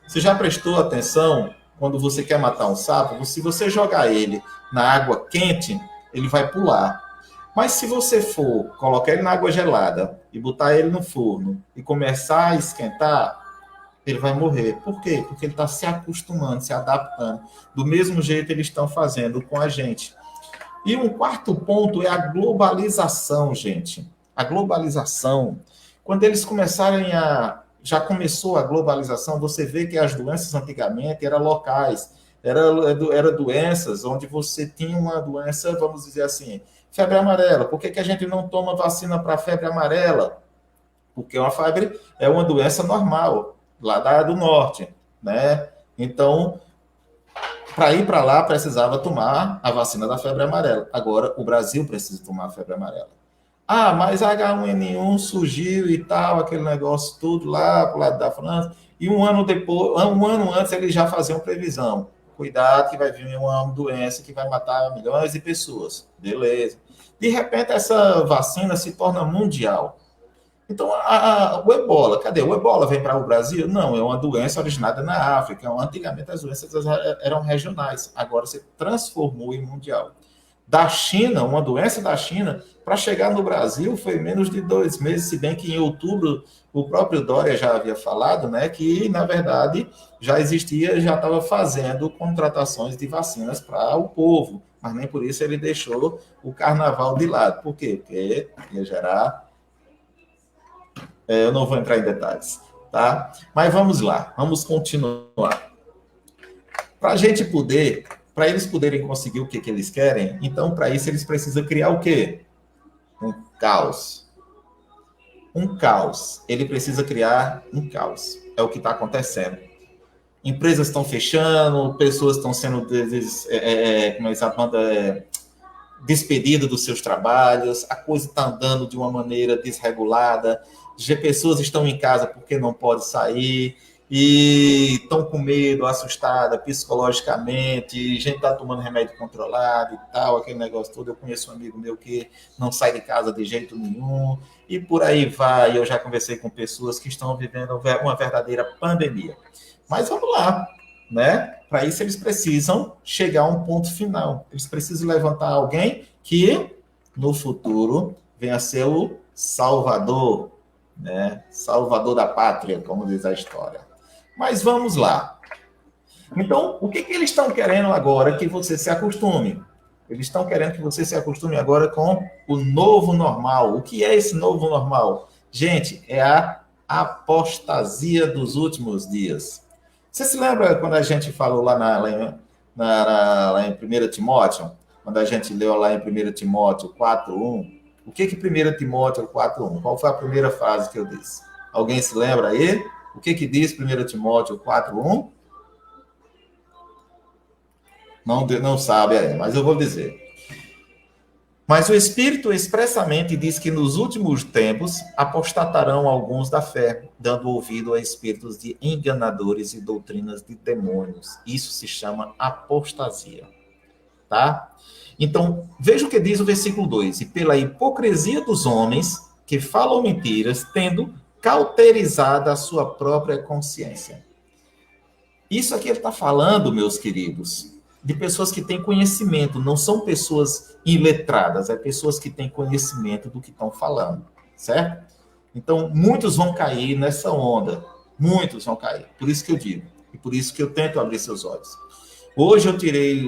Você já prestou atenção? Quando você quer matar um sapo, se você jogar ele na água quente, ele vai pular. Mas se você for colocar ele na água gelada e botar ele no forno e começar a esquentar, ele vai morrer. Por quê? Porque ele está se acostumando, se adaptando. Do mesmo jeito eles estão fazendo com a gente. E um quarto ponto é a globalização, gente. A globalização. Quando eles começarem já começou a globalização, você vê que as doenças antigamente eram locais. Era doenças onde você tinha uma doença, vamos dizer assim, febre amarela. Por que a gente não toma vacina para febre amarela? Porque uma febre é uma doença normal, lá do norte, né? Então, para ir para lá, precisava tomar a vacina da febre amarela. Agora, o Brasil precisa tomar a febre amarela. Ah, mas H1N1 surgiu e tal, aquele negócio tudo lá, pro lado da França, e um ano antes, eles já faziam previsão. Cuidado que vai vir uma doença que vai matar milhões de pessoas. Beleza. De repente, essa vacina se torna mundial. Então, o ebola, cadê? O ebola vem para o Brasil? Não, é uma doença originada na África. Antigamente, as doenças eram regionais. Agora, se transformou em mundial. da China, uma doença da China, para chegar no Brasil foi menos de 2 meses, se bem que em outubro o próprio Dória já havia falado, né, que, na verdade, já existia, já estava fazendo contratações de vacinas para o povo, mas nem por isso ele deixou o carnaval de lado. Por quê? Porque ia gerar... eu não vou entrar em detalhes, tá? Mas vamos lá, vamos continuar. Para a gente poder, para eles poderem conseguir o que eles querem, então, para isso, eles precisam criar o quê? Um caos. Um caos. Ele precisa criar um caos. É o que está acontecendo. Empresas estão fechando, pessoas estão sendo despedidas dos seus trabalhos, a coisa está andando de uma maneira desregulada, pessoas estão em casa porque não podem sair, e estão com medo, assustada psicologicamente, gente está tomando remédio controlado e tal, aquele negócio todo. Eu conheço um amigo meu que não sai de casa de jeito nenhum, e por aí vai. Eu já conversei com pessoas que estão vivendo uma verdadeira pandemia. Mas vamos lá, né? Para isso eles precisam chegar a um ponto final. Eles precisam levantar alguém que, no futuro, venha a ser o Salvador, né? Salvador da pátria, como diz a história. Mas vamos lá. Então, o que eles estão querendo agora que você se acostume? Eles estão querendo que você se acostume agora com o novo normal. O que é esse novo normal? Gente, é a apostasia dos últimos dias. Você se lembra quando a gente falou lá lá em 1 Timóteo? Quando a gente leu lá em 1 Timóteo 4:1? O que 1 Timóteo 4:1? Qual foi a primeira frase que eu disse? Alguém se lembra aí? O que diz 1 Timóteo 4:1? Não sabe aí, mas eu vou dizer. Mas o Espírito expressamente diz que nos últimos tempos apostatarão alguns da fé, dando ouvido a espíritos de enganadores e doutrinas de demônios. Isso se chama apostasia, tá? Então, veja o que diz o versículo 2. E pela hipocrisia dos homens que falam mentiras, tendo cauterizada a sua própria consciência. Isso aqui ele está falando, meus queridos, de pessoas que têm conhecimento, não são pessoas iletradas, é pessoas que têm conhecimento do que estão falando, certo? Então, muitos vão cair nessa onda, muitos vão cair, por isso que eu digo, e por isso que eu tento abrir seus olhos. Hoje eu tirei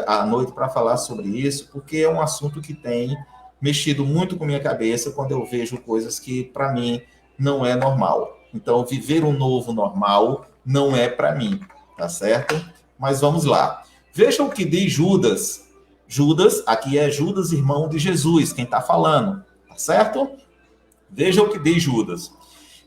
a noite para falar sobre isso, porque é um assunto que tem mexido muito com minha cabeça quando eu vejo coisas que, para mim, não é normal. Então, viver um novo normal não é para mim, tá certo? Mas vamos lá. Veja o que diz Judas. Judas, aqui é Judas, irmão de Jesus, quem está falando, tá certo? Veja o que diz Judas.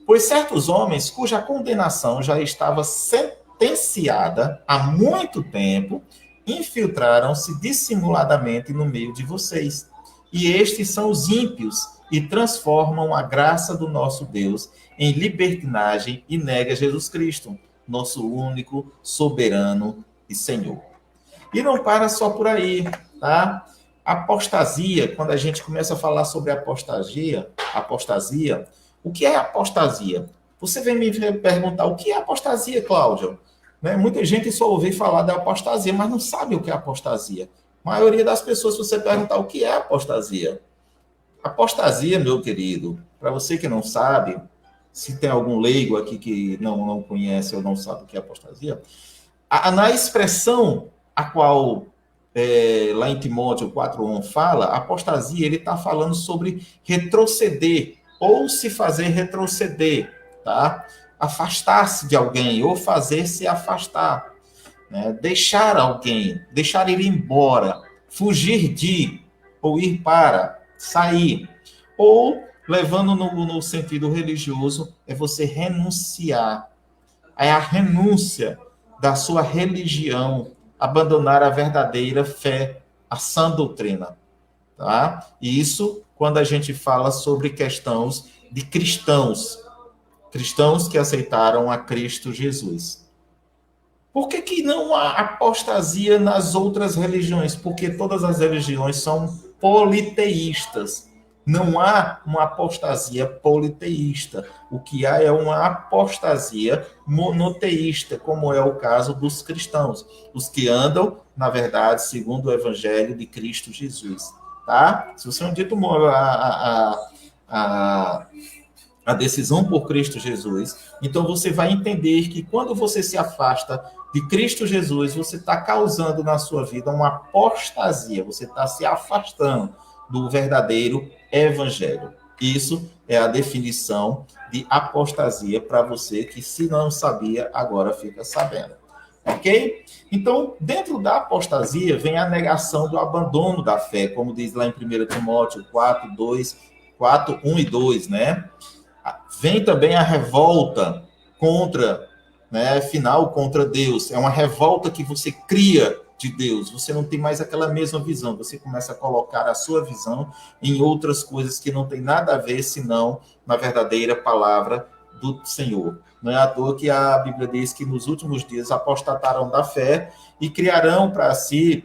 Pois certos homens cuja condenação já estava sentenciada há muito tempo, infiltraram-se dissimuladamente no meio de vocês. E estes são os ímpios e transformam a graça do nosso Deus em libertinagem e negam Jesus Cristo, nosso único, soberano e Senhor. E não para só por aí, tá? Apostasia, quando a gente começa a falar sobre apostasia, o que é apostasia? Você vem me perguntar, o que é apostasia, Cláudio? Né? Muita gente só ouve falar da apostasia, mas não sabe o que é apostasia. A maioria das pessoas, se você perguntar o que é apostasia, apostasia, meu querido, para você que não sabe, se tem algum leigo aqui que não conhece ou não sabe o que é apostasia, na expressão a qual lá em Timóteo 4:1 fala, apostasia, ele está falando sobre retroceder ou se fazer retroceder, tá? Afastar-se de alguém ou fazer-se afastar, né? Deixar alguém, deixar ir embora, fugir de, ou ir para, sair. Ou, levando no sentido religioso, é você renunciar. É a renúncia da sua religião, abandonar a verdadeira fé, a sã doutrina. Tá? E isso quando a gente fala sobre questões de cristãos que aceitaram a Cristo Jesus. Por que não há apostasia nas outras religiões? Porque todas as religiões são politeístas. Não há uma apostasia politeísta. O que há é uma apostasia monoteísta, como é o caso dos cristãos. Os que andam na verdade, segundo o Evangelho de Cristo Jesus. Tá? Se você um dia tomou a decisão por Cristo Jesus, então você vai entender que quando você se afasta de Cristo Jesus, você está causando na sua vida uma apostasia, você está se afastando do verdadeiro evangelho. Isso é a definição de apostasia para você que, se não sabia, agora fica sabendo. Ok? Então, dentro da apostasia vem a negação do abandono da fé, como diz lá em 1 Timóteo 4, 1 e 2, né? Vem também a revolta contra, né, final contra Deus. É uma revolta que você cria de Deus. Você não tem mais aquela mesma visão. Você começa a colocar a sua visão em outras coisas que não tem nada a ver, senão na verdadeira palavra do Senhor. Não é à toa que a Bíblia diz que nos últimos dias apostatarão da fé e criarão para si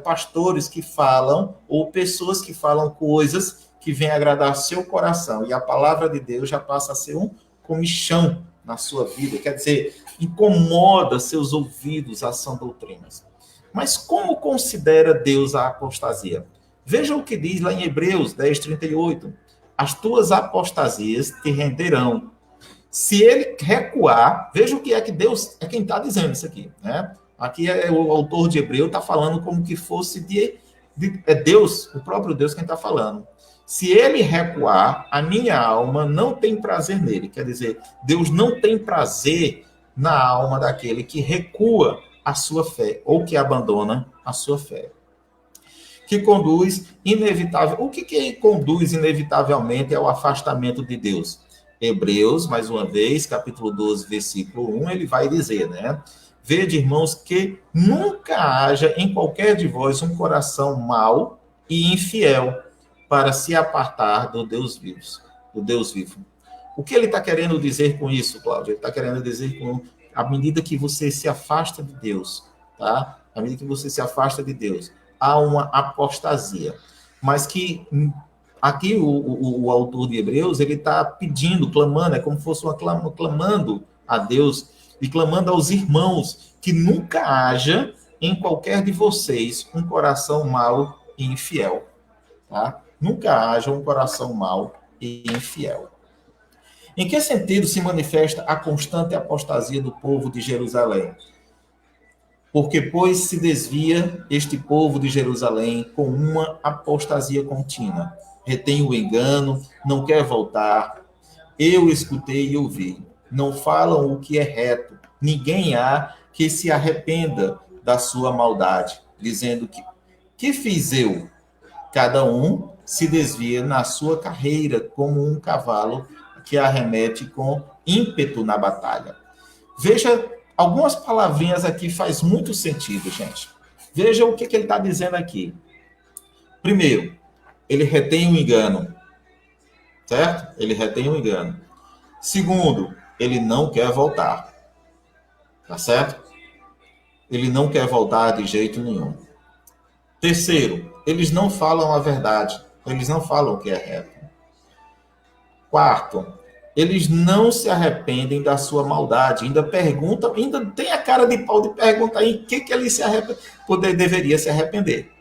pastores que falam, ou pessoas que falam coisas que vem agradar seu coração. E a palavra de Deus já passa a ser um comichão na sua vida. Quer dizer, incomoda seus ouvidos a sã doutrinas. Mas como considera Deus a apostasia? Veja o que diz lá em Hebreus 10:38. As tuas apostasias te renderão. Se ele recuar, veja o que é que Deus, é quem está dizendo isso aqui, né? Aqui é o autor de Hebreu está falando como que fosse é Deus, o próprio Deus quem está falando. Se ele recuar, a minha alma não tem prazer nele. Quer dizer, Deus não tem prazer na alma daquele que recua a sua fé, ou que abandona a sua fé. Que conduz inevitável. O que conduz inevitavelmente ao afastamento de Deus? Hebreus, mais uma vez, capítulo 12, versículo 1, ele vai dizer, né? Vede, irmãos, que nunca haja em qualquer de vós um coração mau e infiel, para se apartar do Deus vivo. O que ele está querendo dizer com isso, Cláudio? Ele está querendo dizer com à medida que você se afasta de Deus, tá? À medida que você se afasta de Deus, há uma apostasia. Mas que aqui o autor de Hebreus, ele está pedindo, clamando, é como se fosse clamando a Deus e clamando aos irmãos que nunca haja em qualquer de vocês um coração mau e infiel, tá? Nunca haja um coração mau e infiel. Em que sentido se manifesta a constante apostasia do povo de Jerusalém? Porque, pois, se desvia este povo de Jerusalém com uma apostasia contínua. Retém o engano, não quer voltar. Eu escutei e ouvi. Não falam o que é reto. Ninguém há que se arrependa da sua maldade, dizendo que fiz eu? Cada um se desvia na sua carreira como um cavalo que arremete com ímpeto na batalha. Veja, algumas palavrinhas aqui faz muito sentido, gente. Veja o que ele está dizendo aqui. Primeiro, ele retém o engano, certo? Ele retém o engano. Segundo, ele não quer voltar, tá certo? Ele não quer voltar de jeito nenhum. Terceiro, eles não falam a verdade. Eles não falam o que é reto. Quarto, eles não se arrependem da sua maldade. Ainda perguntam, ainda tem a cara de pau de perguntar em que ele se deveria se arrepender.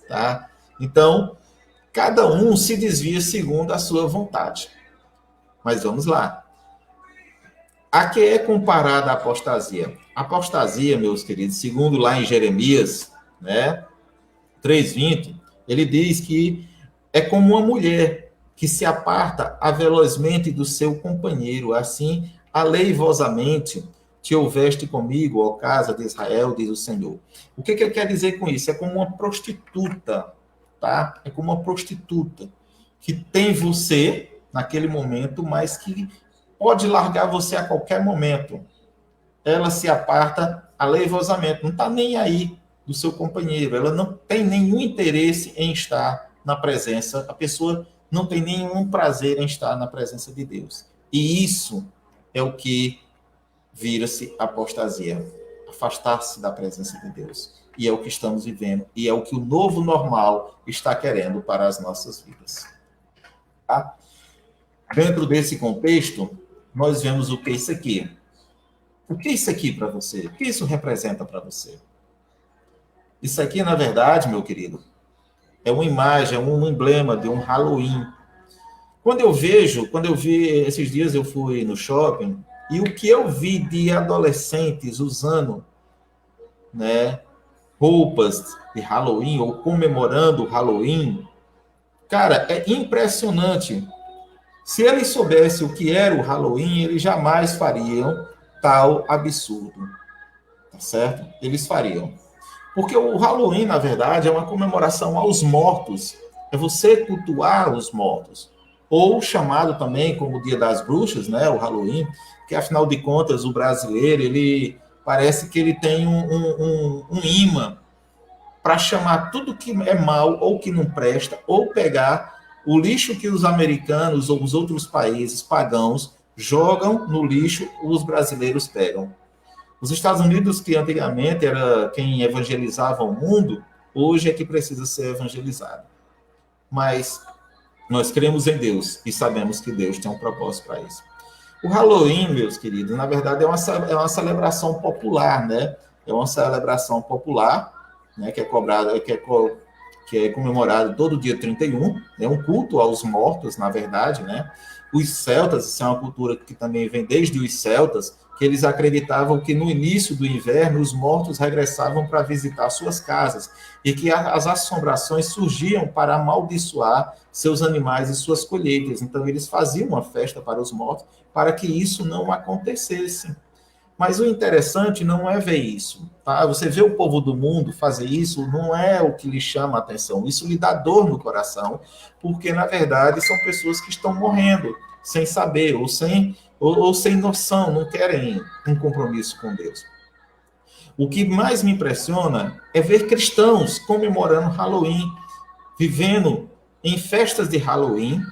Tá? Então, cada um se desvia segundo a sua vontade. Mas vamos lá. A que é comparada a apostasia? A apostasia, meus queridos, segundo lá em Jeremias, né, 3:20, ele diz que é como uma mulher que se aparta velozmente do seu companheiro, assim, aleivosamente te houveste comigo, ó casa de Israel, diz o Senhor. O que ele quer dizer com isso? É como uma prostituta, tá? É como uma prostituta que tem você naquele momento, mas que pode largar você a qualquer momento. Ela se aparta aleivosamente, não está nem aí do seu companheiro, ela não tem nenhum interesse em estar na presença, a pessoa não tem nenhum prazer em estar na presença de Deus. E isso é o que vira-se apostasia, afastar-se da presença de Deus. E é o que estamos vivendo, e é o que o novo normal está querendo para as nossas vidas. Tá? Dentro desse contexto, nós vemos o que é isso aqui. O que é isso aqui para você? O que isso representa para você? Isso aqui, na verdade, meu querido, é uma imagem, é um emblema de um Halloween. Quando eu vi, esses dias eu fui no shopping, e o que eu vi de adolescentes usando, né, roupas de Halloween ou comemorando o Halloween, cara, é impressionante. Se eles soubessem o que era o Halloween, eles jamais fariam tal absurdo, tá certo? Eles fariam. Porque o Halloween, na verdade, é uma comemoração aos mortos. É você cultuar os mortos. Ou chamado também como Dia das Bruxas, né? O Halloween, que afinal de contas o brasileiro, ele parece que ele tem um imã para chamar tudo que é mal ou que não presta, ou pegar o lixo que os americanos ou os outros países pagãos jogam no lixo, os brasileiros pegam. Os Estados Unidos, que antigamente era quem evangelizava o mundo, hoje é que precisa ser evangelizado. Mas nós cremos em Deus e sabemos que Deus tem um propósito para isso. O Halloween, meus queridos, na verdade é uma celebração popular, né? É uma celebração popular, né? Que é cobrada, que é comemorado todo dia 31, é um culto aos mortos, na verdade, né? Os celtas, isso é uma cultura que também vem desde os celtas, que eles acreditavam que no início do inverno os mortos regressavam para visitar suas casas e que as assombrações surgiam para amaldiçoar seus animais e suas colheitas. Então eles faziam uma festa para os mortos para que isso não acontecesse. Mas o interessante não é ver isso, tá? Você vê o povo do mundo fazer isso, não é o que lhe chama a atenção. Isso lhe dá dor no coração, porque na verdade são pessoas que estão morrendo sem saber ou sem noção, não querem um compromisso com Deus. O que mais me impressiona é ver cristãos comemorando Halloween, vivendo em festas de Halloween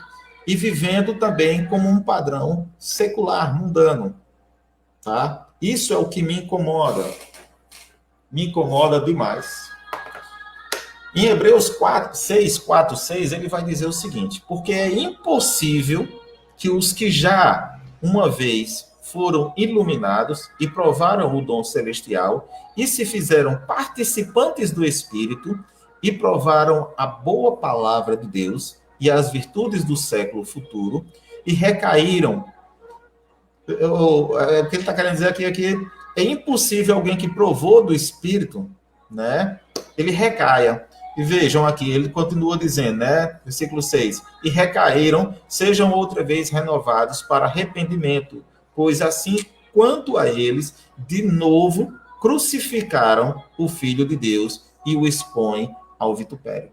e vivendo também como um padrão secular, mundano, tá? Isso é o que me incomoda demais. Em Hebreus 6, ele vai dizer o seguinte: porque é impossível que os que já uma vez foram iluminados e provaram o dom celestial e se fizeram participantes do Espírito e provaram a boa palavra de Deus e as virtudes do século futuro e recaíram. O que ele está querendo dizer aqui é que é impossível alguém que provou do Espírito, né, ele recaia. E vejam aqui, ele continua dizendo, né, versículo 6, e recaíram, sejam outra vez renovados para arrependimento, pois assim quanto a eles, de novo crucificaram o Filho de Deus e o expõem ao vitupério.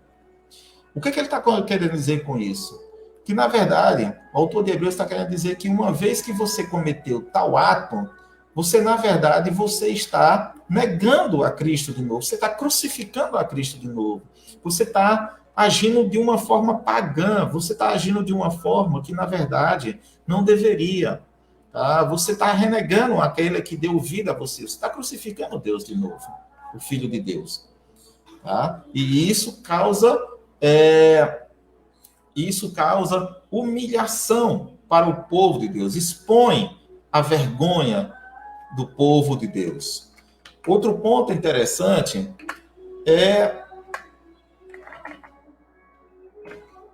O que ele está querendo dizer com isso? Que, na verdade, o autor de Hebreus está querendo dizer que uma vez que você cometeu tal ato, você, na verdade, você está negando a Cristo de novo, você está crucificando a Cristo de novo, você está agindo de uma forma pagã, você está agindo de uma forma que, na verdade, não deveria. Tá? Você está renegando aquele que deu vida a você, você está crucificando Deus de novo, o Filho de Deus. Tá? E isso causa humilhação para o povo de Deus, expõe a vergonha do povo de Deus. Outro ponto interessante é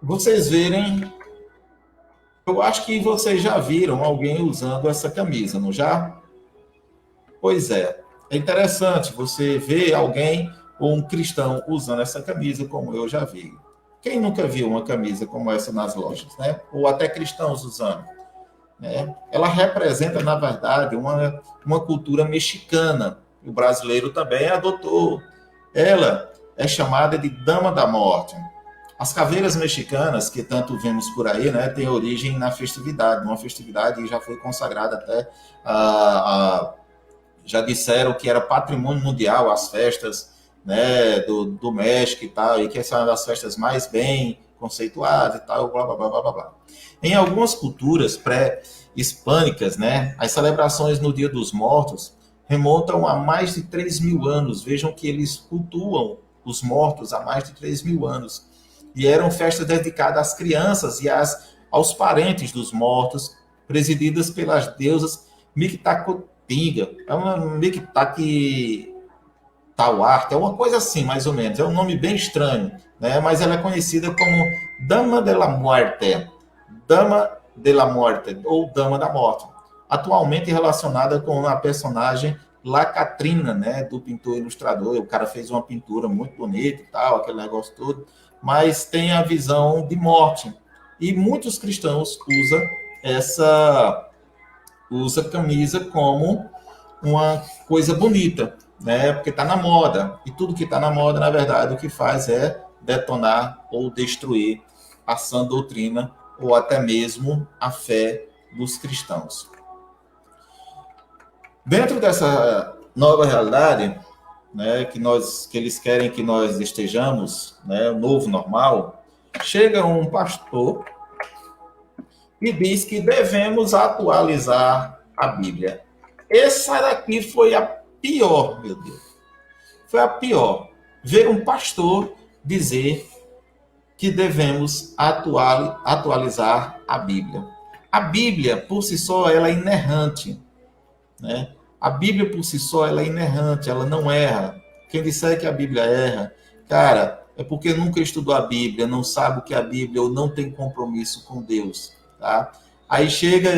vocês verem, eu acho que vocês já viram alguém usando essa camisa, não já? Pois é interessante você ver alguém ou um cristão usando essa camisa, como eu já vi. Quem nunca viu uma camisa como essa nas lojas, né? Ou até cristãos usando, né? Ela representa, na verdade, uma cultura mexicana. O brasileiro também adotou. Ela é chamada de Dama da Morte. As caveiras mexicanas, que tanto vemos por aí, né, tem origem na festividade, uma festividade que já foi consagrada até já disseram que era patrimônio mundial as festas, né, do México e tal, e que essa é uma das festas mais bem conceituadas e tal, blá, blá, blá, blá, blá. Em algumas culturas pré-hispânicas, né, as celebrações no Dia dos Mortos remontam a mais de 3.000 anos. Vejam que eles cultuam os mortos há mais de 3.000 anos. E eram festas dedicadas às crianças e aos parentes dos mortos, presididas pelas deusas Mictacotinga. É uma Mictac Tauarte, é uma coisa assim, mais ou menos. É um nome bem estranho, né? Mas ela é conhecida como Dama de la Muerte, Dama de la Morte, ou Dama da Morte. Atualmente relacionada com a personagem La Catrina, né? Do pintor ilustrador. O cara fez uma pintura muito bonita e tal, aquele negócio todo, mas tem a visão de morte. E muitos cristãos usa camisa como uma coisa bonita, né? Porque está na moda. E tudo que está na moda, na verdade, o que faz é detonar ou destruir a sã doutrina ou até mesmo a fé dos cristãos. Dentro dessa nova realidade, né, que eles querem que nós estejamos, né, o novo normal, chega um pastor e diz que devemos atualizar a Bíblia. Essa daqui foi a pior, meu Deus. Foi a pior. Ver um pastor dizer que devemos atualizar a Bíblia. A Bíblia, por si só, ela é inerrante, né? A Bíblia, por si só, ela é inerrante, ela não erra. Quem disser que a Bíblia erra, cara, é porque nunca estudou a Bíblia, não sabe o que é a Bíblia ou não tem compromisso com Deus, tá? Aí chega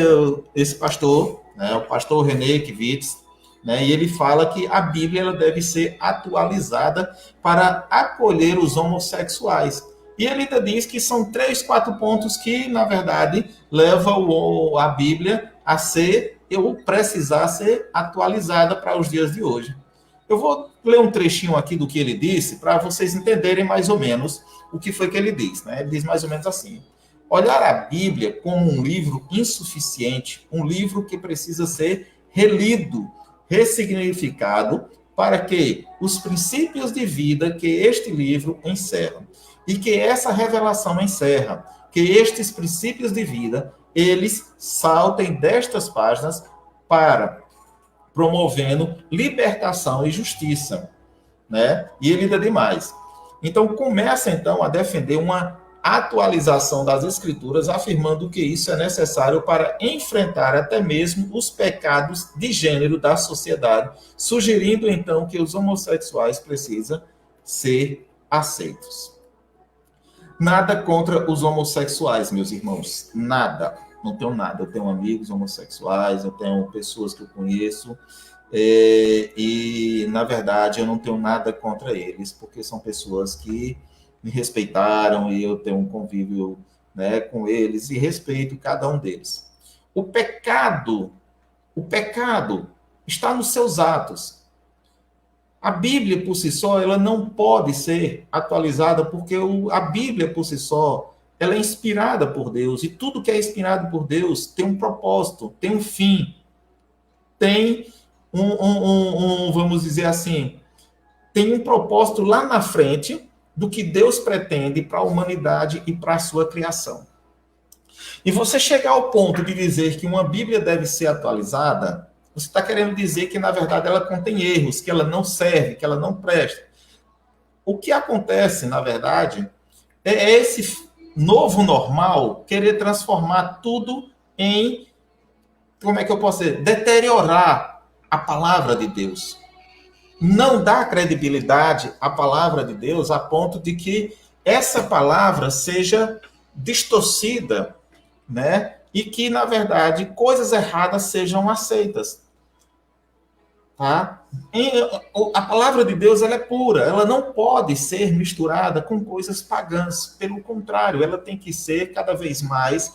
esse pastor, né, o pastor René Kivitz, né, e ele fala que a Bíblia ela deve ser atualizada para acolher os homossexuais. E ele ainda diz que são 3, 4 pontos que, na verdade, levam a Bíblia a ser ou precisar ser atualizada para os dias de hoje. Eu vou ler um trechinho aqui do que ele disse para vocês entenderem mais ou menos o que foi que ele diz. Né? Ele diz mais ou menos assim: olhar a Bíblia como um livro insuficiente, um livro que precisa ser relido, ressignificado, para que os princípios de vida que este livro encerra e que essa revelação encerra, que estes princípios de vida eles saltem destas páginas para promovendo libertação e justiça, né? E ele ainda demais. Então começa então a defender uma atualização das escrituras, afirmando que isso é necessário para enfrentar até mesmo os pecados de gênero da sociedade, sugerindo então que os homossexuais precisam ser aceitos. Nada contra os homossexuais, meus irmãos. Nada. Não tenho nada. Eu tenho amigos homossexuais, eu tenho pessoas que eu conheço, e, na verdade, eu não tenho nada contra eles, porque são pessoas que me respeitaram e eu tenho um convívio, né, com eles e respeito cada um deles. O pecado está nos seus atos. A Bíblia, por si só, ela não pode ser atualizada, porque a Bíblia, por si só, ela é inspirada por Deus. E tudo que é inspirado por Deus tem um propósito, tem um fim. Tem vamos dizer assim, tem um propósito lá na frente do que Deus pretende para a humanidade e para a sua criação. E você chegar ao ponto de dizer que uma Bíblia deve ser atualizada, você está querendo dizer que, na verdade, ela contém erros, que ela não serve, que ela não presta. O que acontece, na verdade, é esse novo normal querer transformar tudo em, como é que eu posso dizer, deteriorar a palavra de Deus. Não dá credibilidade à palavra de Deus a ponto de que essa palavra seja distorcida, né? E que, na verdade, coisas erradas sejam aceitas. Tá? A palavra de Deus ela é pura, ela não pode ser misturada com coisas pagãs. Pelo contrário, ela tem que ser cada vez mais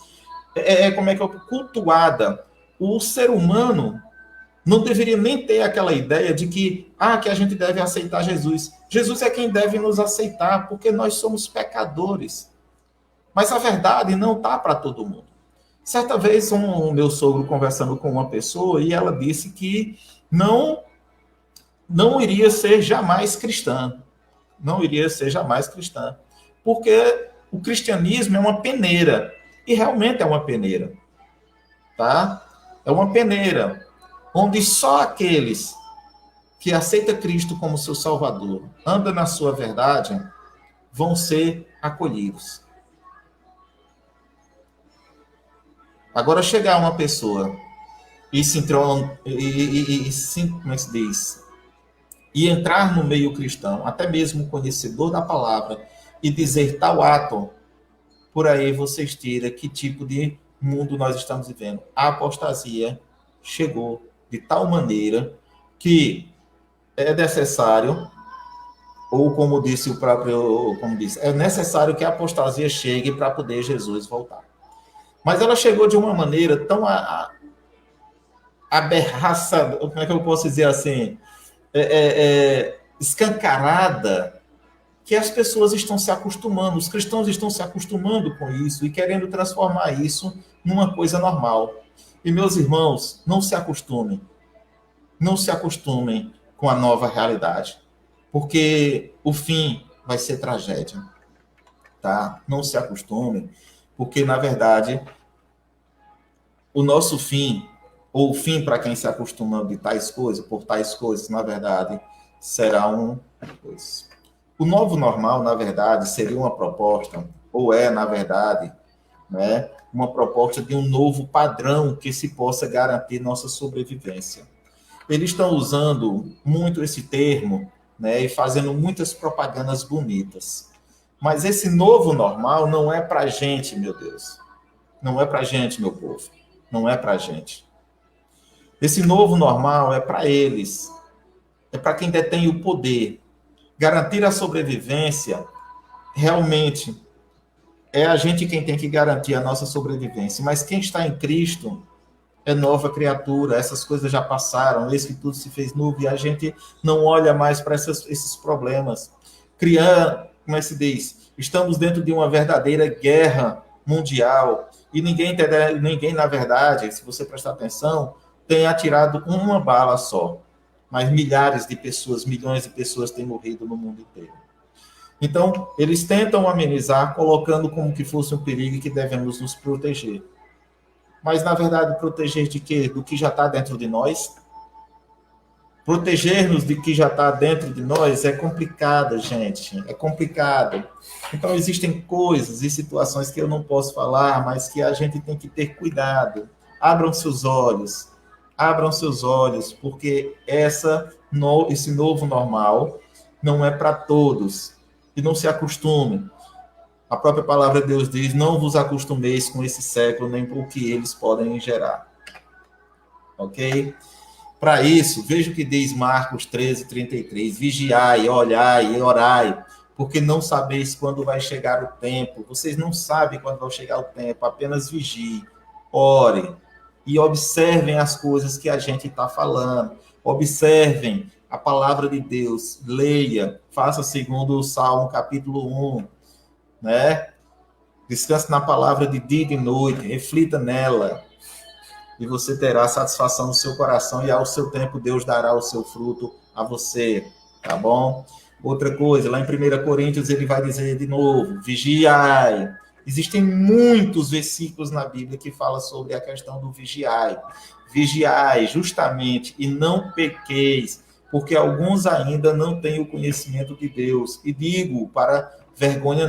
cultuada. O ser humano não deveria nem ter aquela ideia de que a gente deve aceitar Jesus. Jesus é quem deve nos aceitar, porque nós somos pecadores. Mas a verdade não está para todo mundo. Certa vez, meu sogro conversando com uma pessoa, e ela disse que não iria ser jamais cristã. Não iria ser jamais cristã. Porque o cristianismo é uma peneira. E realmente é uma peneira. Tá? É uma peneira. Onde só aqueles que aceitam Cristo como seu Salvador, andam na sua verdade, vão ser acolhidos. Agora chegar uma pessoa e como é que se diz? e entrar no meio cristão, até mesmo conhecedor da palavra, e dizer tal ato, por aí vocês tiram que tipo de mundo nós estamos vivendo. A apostasia chegou de tal maneira que é necessário, ou como disse o próprio, como disse, é necessário que a apostasia chegue para poder Jesus voltar. Mas ela chegou de uma maneira tão aberraçada, como é que eu posso dizer assim, escancarada, que as pessoas estão se acostumando, os cristãos estão se acostumando com isso e querendo transformar isso numa coisa normal. E, meus irmãos, não se acostumem com a nova realidade, porque o fim vai ser tragédia, tá? Não se acostumem, porque, na verdade, o nosso fim, ou o fim para quem se acostuma de tais coisas, por tais coisas, na verdade, será um... O novo normal, na verdade, seria uma proposta, ou é, na verdade, né, uma proposta de um novo padrão que se possa garantir nossa sobrevivência. Eles estão usando muito esse termo, né, e fazendo muitas propagandas bonitas. Mas esse novo normal não é para a gente, meu Deus. Não é para a gente, meu povo. Não é para a gente. Esse novo normal é para eles. É para quem detém o poder. Garantir a sobrevivência, realmente, é a gente quem tem que garantir a nossa sobrevivência. Mas quem está em Cristo é nova criatura, essas coisas já passaram, eis que tudo se fez novo, e a gente não olha mais para esses problemas. Criando, como é que se diz? Estamos dentro de uma verdadeira guerra mundial, e ninguém, na verdade, se você prestar atenção, tem atirado uma bala só. Mas milhares de pessoas, milhões de pessoas têm morrido no mundo inteiro. Então, eles tentam amenizar, colocando como que fosse um perigo que devemos nos proteger. Mas, na verdade, proteger de quê? Do que já está dentro de nós? Proteger-nos de que já está dentro de nós é complicado, gente. É complicado. Então, existem coisas e situações que eu não posso falar, mas que a gente tem que ter cuidado. Abram seus olhos, porque esse novo normal não é para todos. E não se acostumem. A própria palavra de Deus diz, não vos acostumeis com esse século, nem com o que eles podem gerar. Ok? Para isso, veja o que diz Marcos 13:33. Vigiai, olhai e orai, porque não sabeis quando vai chegar o tempo. Vocês não sabem quando vai chegar o tempo, apenas vigiem, orem e observem as coisas que a gente está falando. Observem a palavra de Deus, leia, faça segundo o Salmo capítulo 1, né? Descanse na palavra de dia e de noite, reflita nela, e você terá satisfação no seu coração, e ao seu tempo Deus dará o seu fruto a você, tá bom? Outra coisa, lá em 1 Coríntios ele vai dizer de novo, vigiai. Existem muitos versículos na Bíblia que falam sobre a questão do vigiai. Vigiai, justamente, e não pequeis, porque alguns ainda não têm o conhecimento de Deus. E digo para vergonha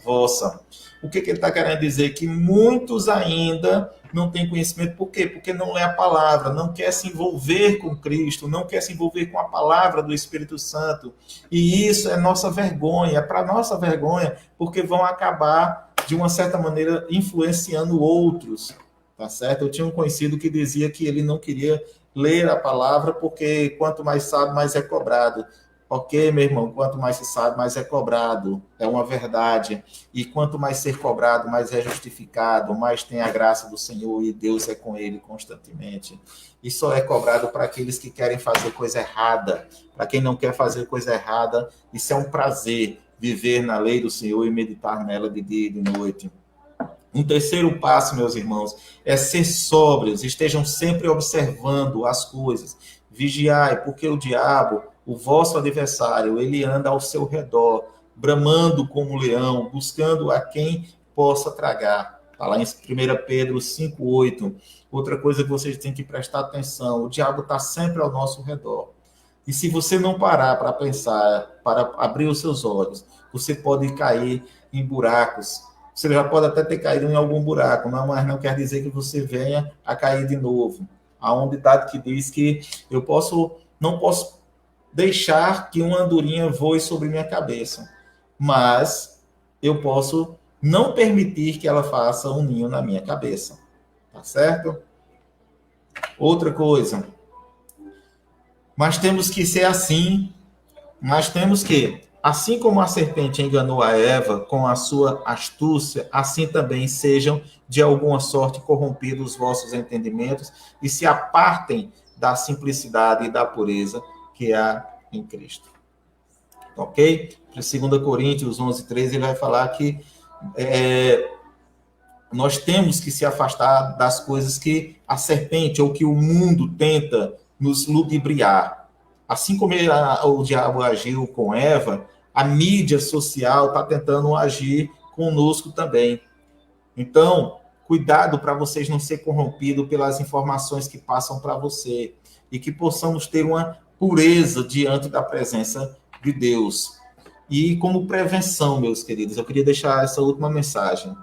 vossa. O que ele está querendo dizer? Que muitos ainda não têm conhecimento. Por quê? Porque não lê a palavra, não quer se envolver com Cristo, não quer se envolver com a palavra do Espírito Santo. E isso é nossa vergonha, é para nossa vergonha, porque vão acabar, de uma certa maneira, influenciando outros. Tá certo? Eu tinha um conhecido que dizia que ele não queria ler a palavra, porque quanto mais sabe, mais é cobrado. Ok, meu irmão, quanto mais se sabe, mais é cobrado. É uma verdade. E quanto mais ser cobrado, mais é justificado, mais tem a graça do Senhor e Deus é com ele constantemente. E só é cobrado para aqueles que querem fazer coisa errada. Para quem não quer fazer coisa errada, isso é um prazer, viver na lei do Senhor e meditar nela de dia e de noite. Um terceiro passo, meus irmãos, é ser sóbrios, estejam sempre observando as coisas. Vigiai, porque o diabo, o vosso adversário, ele anda ao seu redor, bramando como um leão, buscando a quem possa tragar. Está lá em 1 Pedro 5:8. Outra coisa que vocês têm que prestar atenção, o diabo está sempre ao nosso redor. E se você não parar para pensar, para abrir os seus olhos, você pode cair em buracos. Você já pode até ter caído em algum buraco, mas não quer dizer que você venha a cair de novo. Há um ditado que diz que não posso deixar que uma andorinha voe sobre minha cabeça, mas eu posso não permitir que ela faça um ninho na minha cabeça, tá certo? Outra coisa, mas temos que ser assim, mas temos que, assim como a serpente enganou a Eva com a sua astúcia, assim também sejam de alguma sorte corrompidos os vossos entendimentos e se apartem da simplicidade e da pureza que há em Cristo. Ok? 2 Coríntios 11:13, ele vai falar que nós temos que se afastar das coisas que a serpente ou que o mundo tenta nos ludibriar. Assim como o diabo agiu com Eva, a mídia social está tentando agir conosco também. Então, cuidado para vocês não ser corrompidos pelas informações que passam para você e que possamos ter uma pureza diante da presença de Deus. E como prevenção, meus queridos, eu queria deixar essa última mensagem.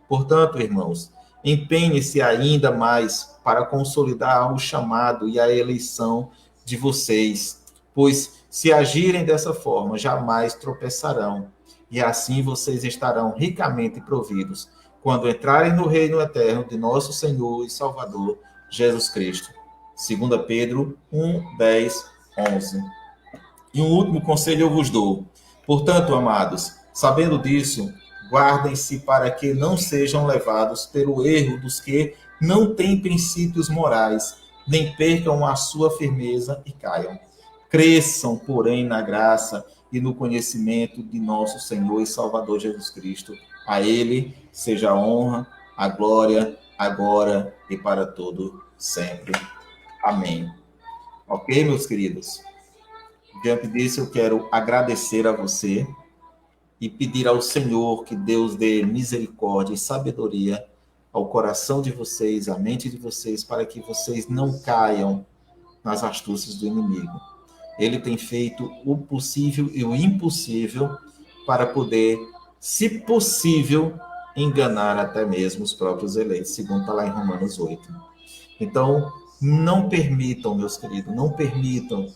Portanto, irmãos, empenhe-se ainda mais para consolidar o chamado e a eleição de vocês, pois se agirem dessa forma, jamais tropeçarão, e assim vocês estarão ricamente providos quando entrarem no reino eterno de nosso Senhor e Salvador, Jesus Cristo. 2 Pedro 1, 10, 11. E um último conselho eu vos dou. Portanto, amados, sabendo disso, guardem-se para que não sejam levados pelo erro dos que não têm princípios morais, nem percam a sua firmeza e caiam. Cresçam, porém, na graça e no conhecimento de nosso Senhor e Salvador Jesus Cristo. A Ele seja a honra, a glória, agora e para todo sempre. Amém. Ok, meus queridos? Diante disso, eu quero agradecer a você e pedir ao Senhor que Deus dê misericórdia e sabedoria ao coração de vocês, à mente de vocês, para que vocês não caiam nas astúcias do inimigo. Ele tem feito o possível e o impossível para poder, se possível, enganar até mesmo os próprios eleitos, segundo está lá em Romanos 8. Então, não permitam, meus queridos, não permitam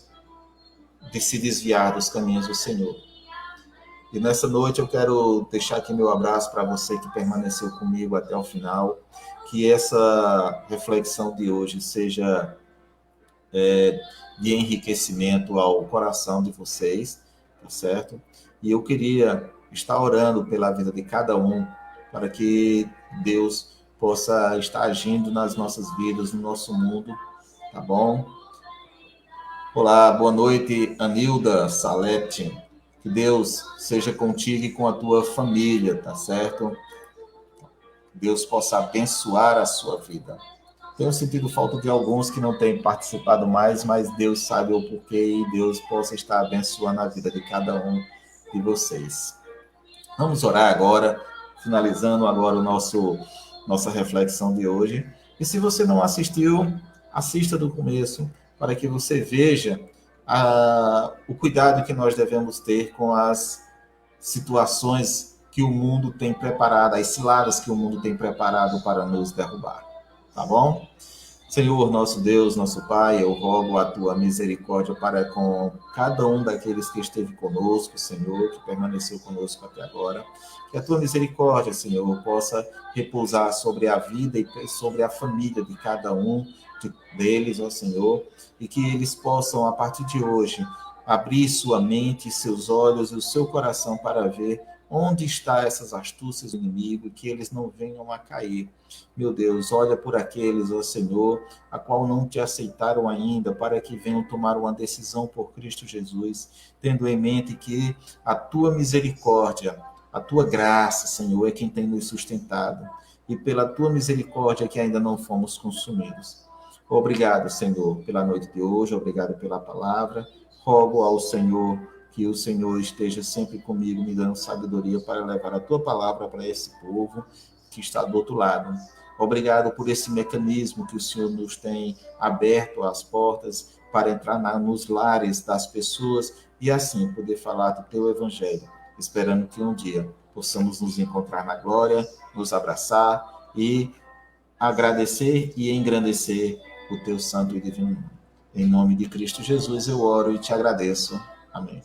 de se desviar dos caminhos do Senhor. E nessa noite eu quero deixar aqui meu abraço para você que permaneceu comigo até o final, que essa reflexão de hoje seja de enriquecimento ao coração de vocês, tá certo? E eu queria estar orando pela vida de cada um, para que Deus possa estar agindo nas nossas vidas, no nosso mundo, tá bom? Olá, boa noite, Anilda Salete. Que Deus seja contigo e com a tua família, tá certo? Deus possa abençoar a sua vida. Tenho sentido falta de alguns que não têm participado mais, mas Deus sabe o porquê e Deus possa estar abençoando a vida de cada um de vocês. Vamos orar agora, finalizando agora nossa reflexão de hoje. E se você não assistiu, assista do começo, para que você veja o cuidado que nós devemos ter com as situações que o mundo tem preparado, as ciladas que o mundo tem preparado para nos derrubar. Tá bom? Senhor, nosso Deus, nosso Pai, eu rogo a tua misericórdia para com cada um daqueles que esteve conosco, Senhor, que permaneceu conosco até agora. Que a tua misericórdia, Senhor, possa repousar sobre a vida e sobre a família de cada um deles, ó Senhor, e que eles possam, a partir de hoje, abrir sua mente, seus olhos e o seu coração para ver onde estão essas astúcias do inimigo e que eles não venham a cair. Meu Deus, olha por aqueles, ó Senhor, a qual não te aceitaram ainda, para que venham tomar uma decisão por Cristo Jesus, tendo em mente que a tua misericórdia, a tua graça, Senhor, é quem tem nos sustentado, e pela tua misericórdia que ainda não fomos consumidos. Obrigado, Senhor, pela noite de hoje, obrigado pela palavra. Rogo ao Senhor que o Senhor esteja sempre comigo, me dando sabedoria para levar a tua palavra para esse povo que está do outro lado. Obrigado por esse mecanismo que o Senhor nos tem aberto as portas para entrar nos lares das pessoas e assim poder falar do teu evangelho, esperando que um dia possamos nos encontrar na glória, nos abraçar e agradecer e engrandecer o teu santo e divino nome. Em nome de Cristo Jesus eu oro e te agradeço. Amém.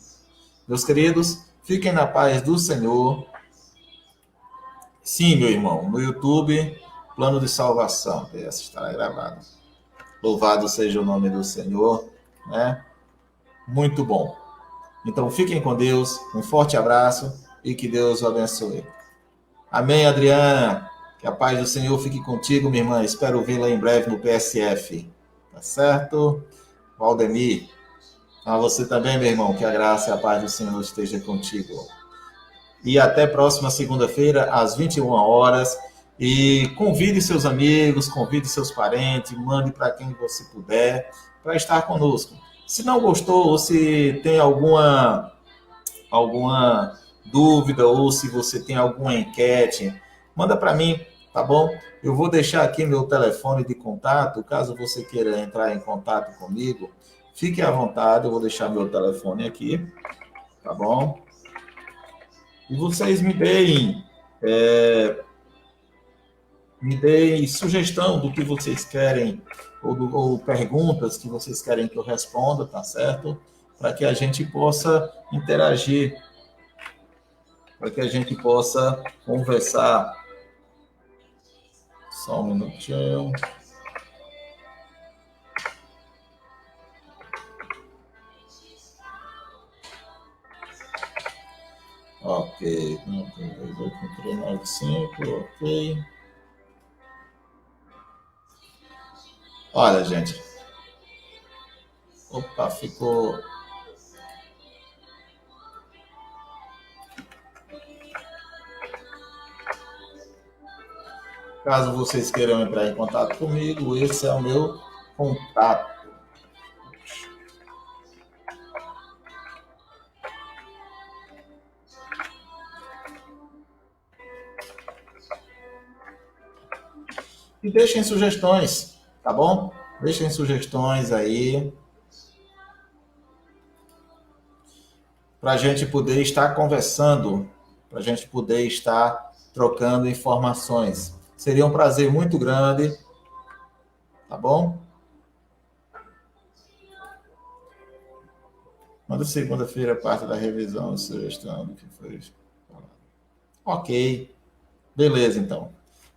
Meus queridos, fiquem na paz do Senhor. Sim, meu irmão, no YouTube, Plano de Salvação, essa estará gravada. Louvado seja o nome do Senhor, né? Muito bom. Então, fiquem com Deus, um forte abraço e que Deus o abençoe. Amém, Adriana. Que a paz do Senhor fique contigo, minha irmã. Espero vê-la em breve no PSF. Tá certo? Valdemir. A você também, meu irmão. Que a graça e a paz do Senhor esteja contigo. E até próxima segunda-feira, às 21 horas. E convide seus amigos, convide seus parentes, mande para quem você puder para estar conosco. Se não gostou ou se tem alguma dúvida ou se você tem alguma enquete, manda para mim, tá bom? Eu vou deixar aqui meu telefone de contato, caso você queira entrar em contato comigo, fique à vontade, eu vou deixar meu telefone aqui, tá bom? E vocês me deem sugestão do que vocês querem, ou perguntas que vocês querem que eu responda, tá certo? Para que a gente possa interagir, para que a gente possa conversar. Só um minutinho. Ok. 395, ok. Olha, gente. Opa, ficou... Caso vocês queiram entrar em contato comigo, esse é o meu contato. E deixem sugestões, tá bom? Deixem sugestões aí para a gente poder estar conversando, para a gente poder estar trocando informações. Seria um prazer muito grande, tá bom? Manda segunda-feira parte da revisão, sugestão do que foi falado. Ok, beleza então.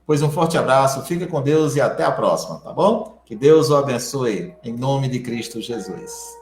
Pois um forte abraço, fica com Deus e até a próxima, tá bom? Que Deus o abençoe, em nome de Cristo Jesus.